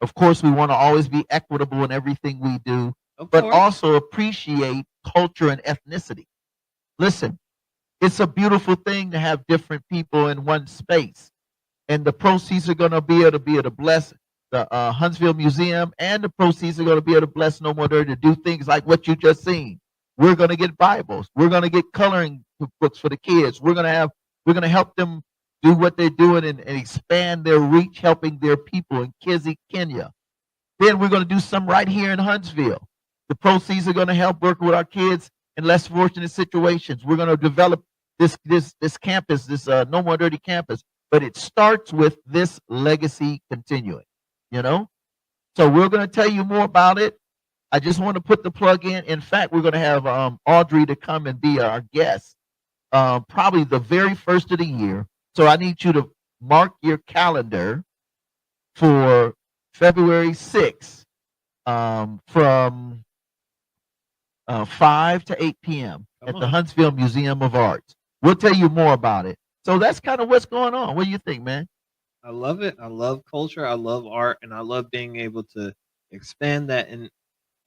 S1: Of course, we want to always be equitable in everything we do, but also appreciate culture and ethnicity. Listen, it's a beautiful thing to have different people in one space, and the proceeds are going to be able to bless the Huntsville Museum, and the proceeds are going to be able to bless No More Dirty to do things like what you just seen. We're going to get Bibles. We're going to get coloring books for the kids. We're going to help them do what they're doing and expand their reach, helping their people in Kenya. Then we're going to do some right here in Huntsville. The proceeds are going to help work with our kids in less fortunate situations. We're going to develop this campus, this No More Dirty campus, but it starts with this legacy continuing, So we're going to tell you more about it. I just want to put the plug in. In fact, we're going to have Audrey to come and be our guest, probably the very first of the year. So I need you to mark your calendar for February 6th from 5 to 8 p.m. at the Huntsville Museum of Arts. We'll tell you more about it. So that's kind of what's going on. What do you think, man?
S4: I love it. I love culture. I love art. And I love being able to expand that and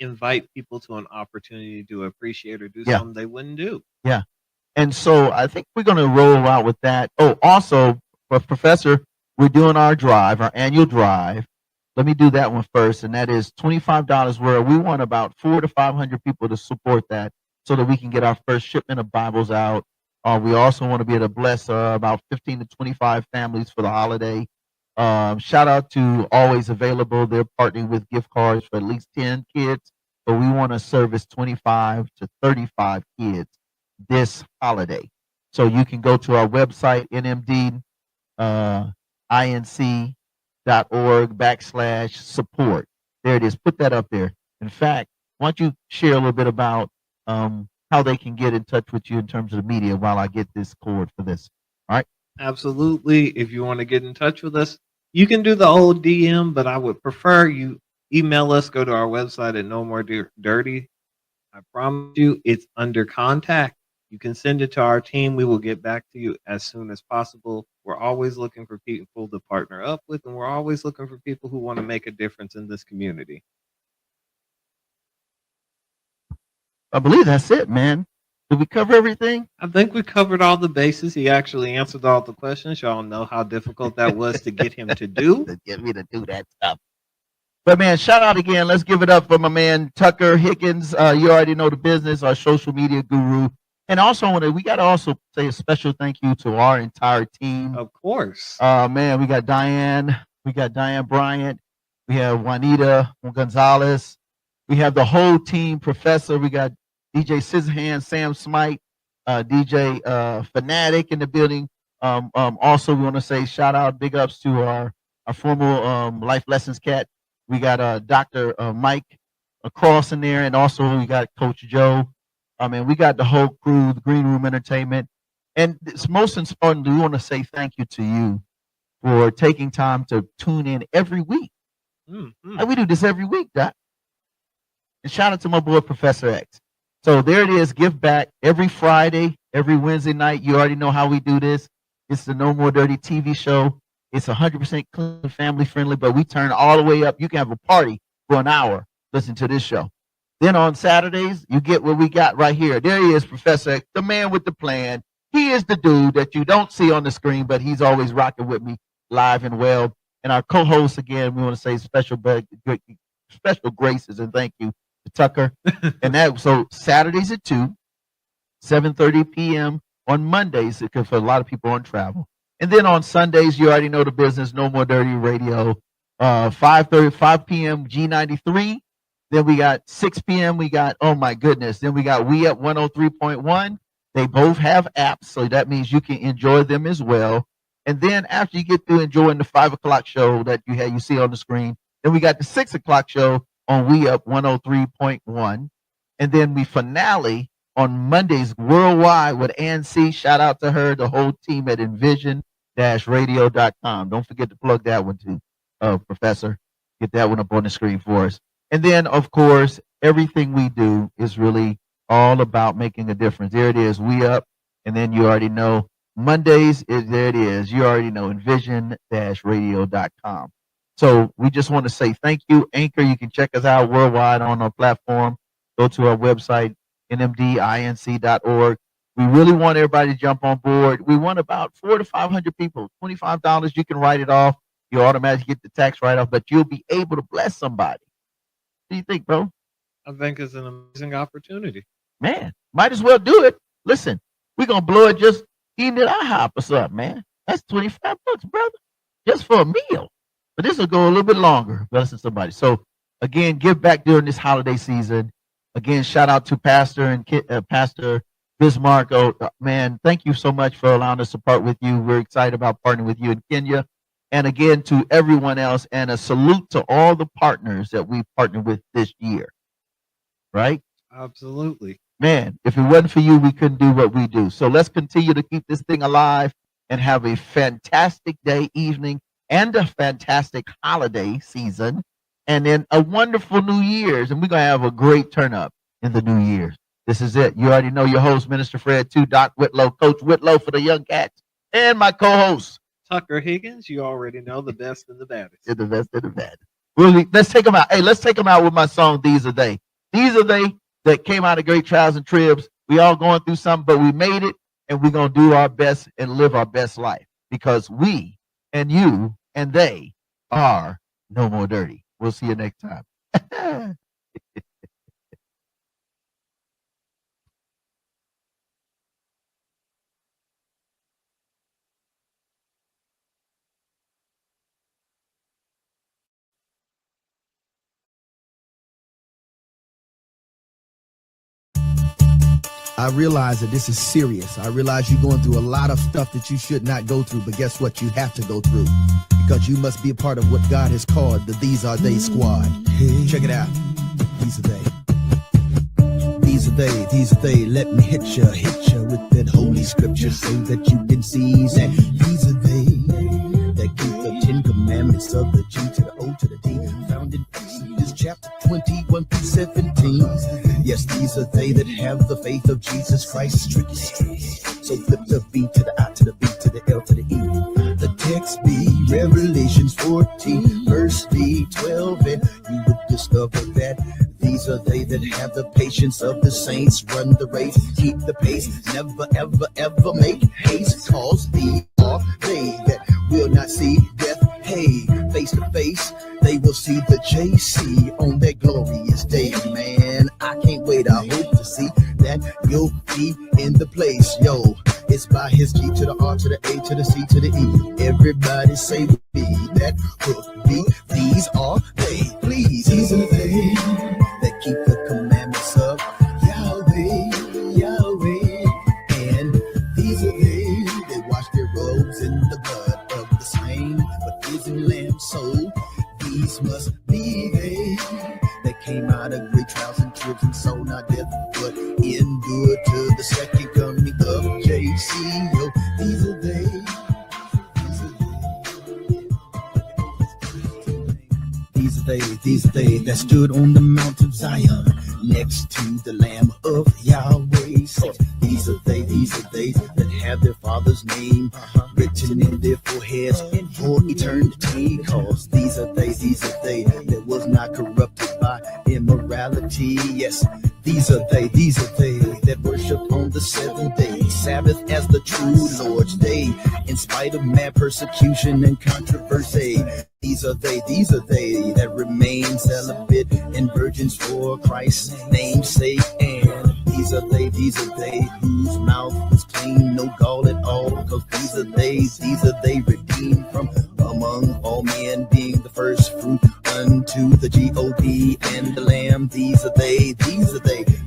S4: invite people to an opportunity to appreciate or do something they wouldn't do.
S1: Yeah. And so I think we're going to roll out with that. Oh, also, Professor, we're doing our annual drive. Let me do that one first, and that is $25 where we want about 400 to 500 people to support that so that we can get our first shipment of Bibles out. We also want to be able to bless about 15 to 25 families for the holiday. Shout out to Always Available. They're partnering with gift cards for at least 10 kids, but we want to service 25 to 35 kids this holiday. So you can go to our website, nmdinc.org/support. There it is. Put that up there. In fact, why don't you share a little bit about how they can get in touch with you in terms of the media while I get this cord for this. All right.
S4: Absolutely. If you want to get in touch with us, you can do the old DM, but I would prefer you email us, go to our website at No More Dirty. I promise you it's under contact. You can send it to our team. We will get back to you as soon as possible. We're always looking for people to partner up with, and we're always looking for people who want to make a difference in this community.
S1: I believe that's it, man. Did we cover everything?
S4: I think we covered all the bases. He actually answered all the questions. Y'all know how difficult that was to get him to do.
S1: To get me to do that stuff. But, man, shout out again. Let's give it up for my man, Tucker Higgins. You already know the business, our social media guru. And also, we got to also say a special thank you to our entire team.
S4: Of course.
S1: Man, we got Diane. We got Diane Bryant. We have Juanita Gonzalez. We have the whole team, Professor. We got DJ Scissorhands, Sam Smite, DJ Fanatic in the building. Also, we want to say shout out, big ups to our former Life Lessons cat. We got Dr. Mike across in there, and also we got Coach Joe. And we got the whole crew, the Green Room Entertainment. And it's most important, we want to say thank you to you for taking time to tune in every week. And we do this every week, Doc. And shout out to my boy, Professor X. So there it is, Give Back every Friday, every Wednesday night. You already know how we do this. It's the No More Dirty TV show. It's 100% clean, family friendly, but we turn all the way up. You can have a party for an hour. Listen to this show. Then on Saturdays, you get what we got right here. There he is, Professor X, the man with the plan. He is the dude that you don't see on the screen, but he's always rocking with me live and well. And our co-host, again, we want to say special graces and thank you to Tucker. And that, so Saturdays at 2, 7:30 p.m. on Mondays, because for a lot of people on travel. And then on Sundays, you already know the business, No More Dirty Radio, 5 p.m. G93. Then we got 6 p.m. We got, oh my goodness. Then we got We Up 103.1. They both have apps, so that means you can enjoy them as well. And then after you get through enjoying the 5 o'clock show that you see on the screen, then we got the 6 o'clock show on We Up 103.1. And then we finale on Mondays worldwide with Ann C. Shout out to her, the whole team at envision-radio.com. Don't forget to plug that one too, Professor. Get that one up on the screen for us. And then, of course, everything we do is really all about making a difference. There it is, We Up. And then you already know Mondays, there it is. You already know, envision-radio.com. So we just want to say thank you. Anchor, you can check us out worldwide on our platform. Go to our website, nmdinc.org. We really want everybody to jump on board. We want about 400 to 500 people. $25, you can write it off. You automatically get the tax write-off, but you'll be able to bless somebody. What do you think, bro?
S4: I think it's an amazing opportunity.
S1: Man, might as well do it. Listen, we're going to blow it just eating at IHOP or something, man. That's $25, brother, just for a meal. But this will go a little bit longer, blessing somebody. So, again, give back during this holiday season. Again, shout out to Pastor and Pastor Bismarck. Oh, man, thank you so much for allowing us to part with you. We're excited about partnering with you in Kenya. And again, to everyone else, and a salute to all the partners that we partnered with this year. Right?
S4: Absolutely.
S1: Man, if it wasn't for you, we couldn't do what we do. So let's continue to keep this thing alive and have a fantastic day, evening, and a fantastic holiday season. And then a wonderful New Year's. And we're going to have a great turn up in the New Year's. This is it. You already know your host, Minister Fred 2, Doc Whitlow, Coach Whitlow for the Young Cats, and my co-host,
S4: Tucker Higgins. You already know, the best and the baddest.
S1: The best and the baddest. Really, let's take them out. Hey, let's take them out with my song, These Are They. These are they that came out of great trials and tribs. We all going through something, but we made it, and we're going to do our best and live our best life, because we and you and they are no more dirty. We'll see you next time.
S6: I realize that this is serious. I realize you're going through a lot of stuff that you should not go through, but guess what? You have to go through, because you must be a part of what God has called the These Are They squad. Check it out. These are they. These are they. These are they. Let me hit you with that holy scripture so that you can see that these are they that keep the 10 commandments of the G to the O to the D, found in Exodus chapter 21 through 17. Yes, these are they that have the faith of Jesus Christ, strictly. So flip the B to the I to the B to the L to the E. The text be Revelations 14, verse B 12, and you would discover that these are they that have the patience of the saints, run the race, keep the pace, never, ever, ever make haste, cause these are they that will not see death. Hey, face to face, they will see the JC on that glorious day, man. I can't wait, I hope to see that you'll be in the place, yo. It's by his G to the R to the A to the C to the E. Everybody say with me that will be. These are they, please. These are they that keep the commandments of Yahweh. Yahweh, Yahweh. And these are they that wash their robes in the blood of the slain, but risen lamb soul. These must be they that came out of great trials and tribs and soul, not death, but endured to the second coming of JCO. These are they. These are they that stood on the Mount of Zion next to the Lamb of Yahweh. So these are they that have their father's name written in their foreheads for eternity. Cause these are they that was not corrupted by immorality. Yes, these are they that worshiped on the seventh day, Sabbath as the true Lord's day, in spite of mad persecution and controversy. These are they that remain celibate and virgins for Christ's name's sake. And these are they whose mouth is clean, no gall at all. Because these are they redeemed from among all men, being the first fruit unto the G-O-D and the Lamb. These are they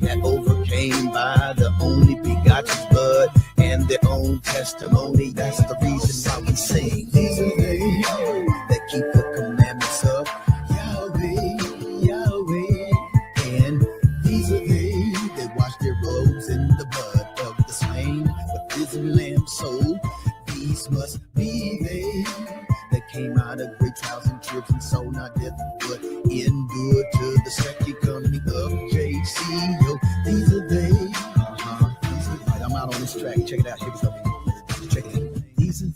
S6: that overcame by the only begotten's blood and their own testimony. That's the reason why we sing. These are they that keep the commandments of Yahweh, Yahweh. And these are they that wash their robes in the blood of the slain, but risen lamb soul. These must be they that came out of great trials and tribs and soul, not death, but endured to the second coming of JCO. These are they. Right, I'm out on this track. Check it out. Here we go. Check it out.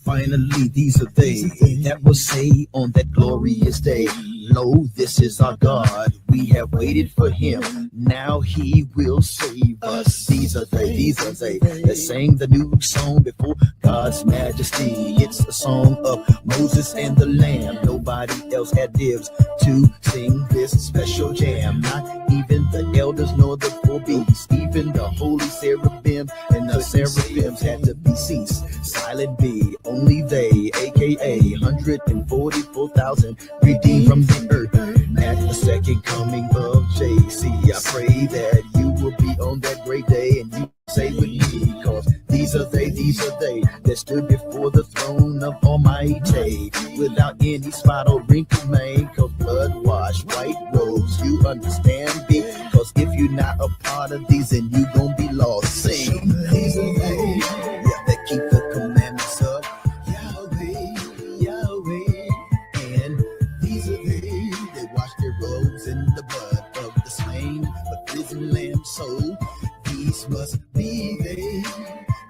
S6: Finally, these are they that will say on that glorious day, lo, this is our God. We have waited for him. Now he will save us. These are they that sang the new song before God's majesty. It's a song of Moses and the Lamb. Nobody else had dibs to sing this special jam. Not even the elders nor the four beasts. Even the holy seraphim and the seraphims had to be ceased. Silent be, only they, aka 144,000 redeemed from the earth at the second coming of JC. I pray that you will be on that great day and you say with me, cause these are they that stood before the throne of Almighty without any spot or wrinkle, man. Cause blood washed white robes, you understand me? Cause if you're not a part of these, then you gon' be lost. Sing. These are they that keep the commandments of Yahweh, Yahweh. And these are they that wash their robes in the blood of the slain, but risen lamb soul. These must be they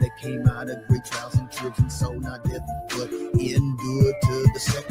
S6: that came out of great trials and tribs and soul, not death, but endured to the second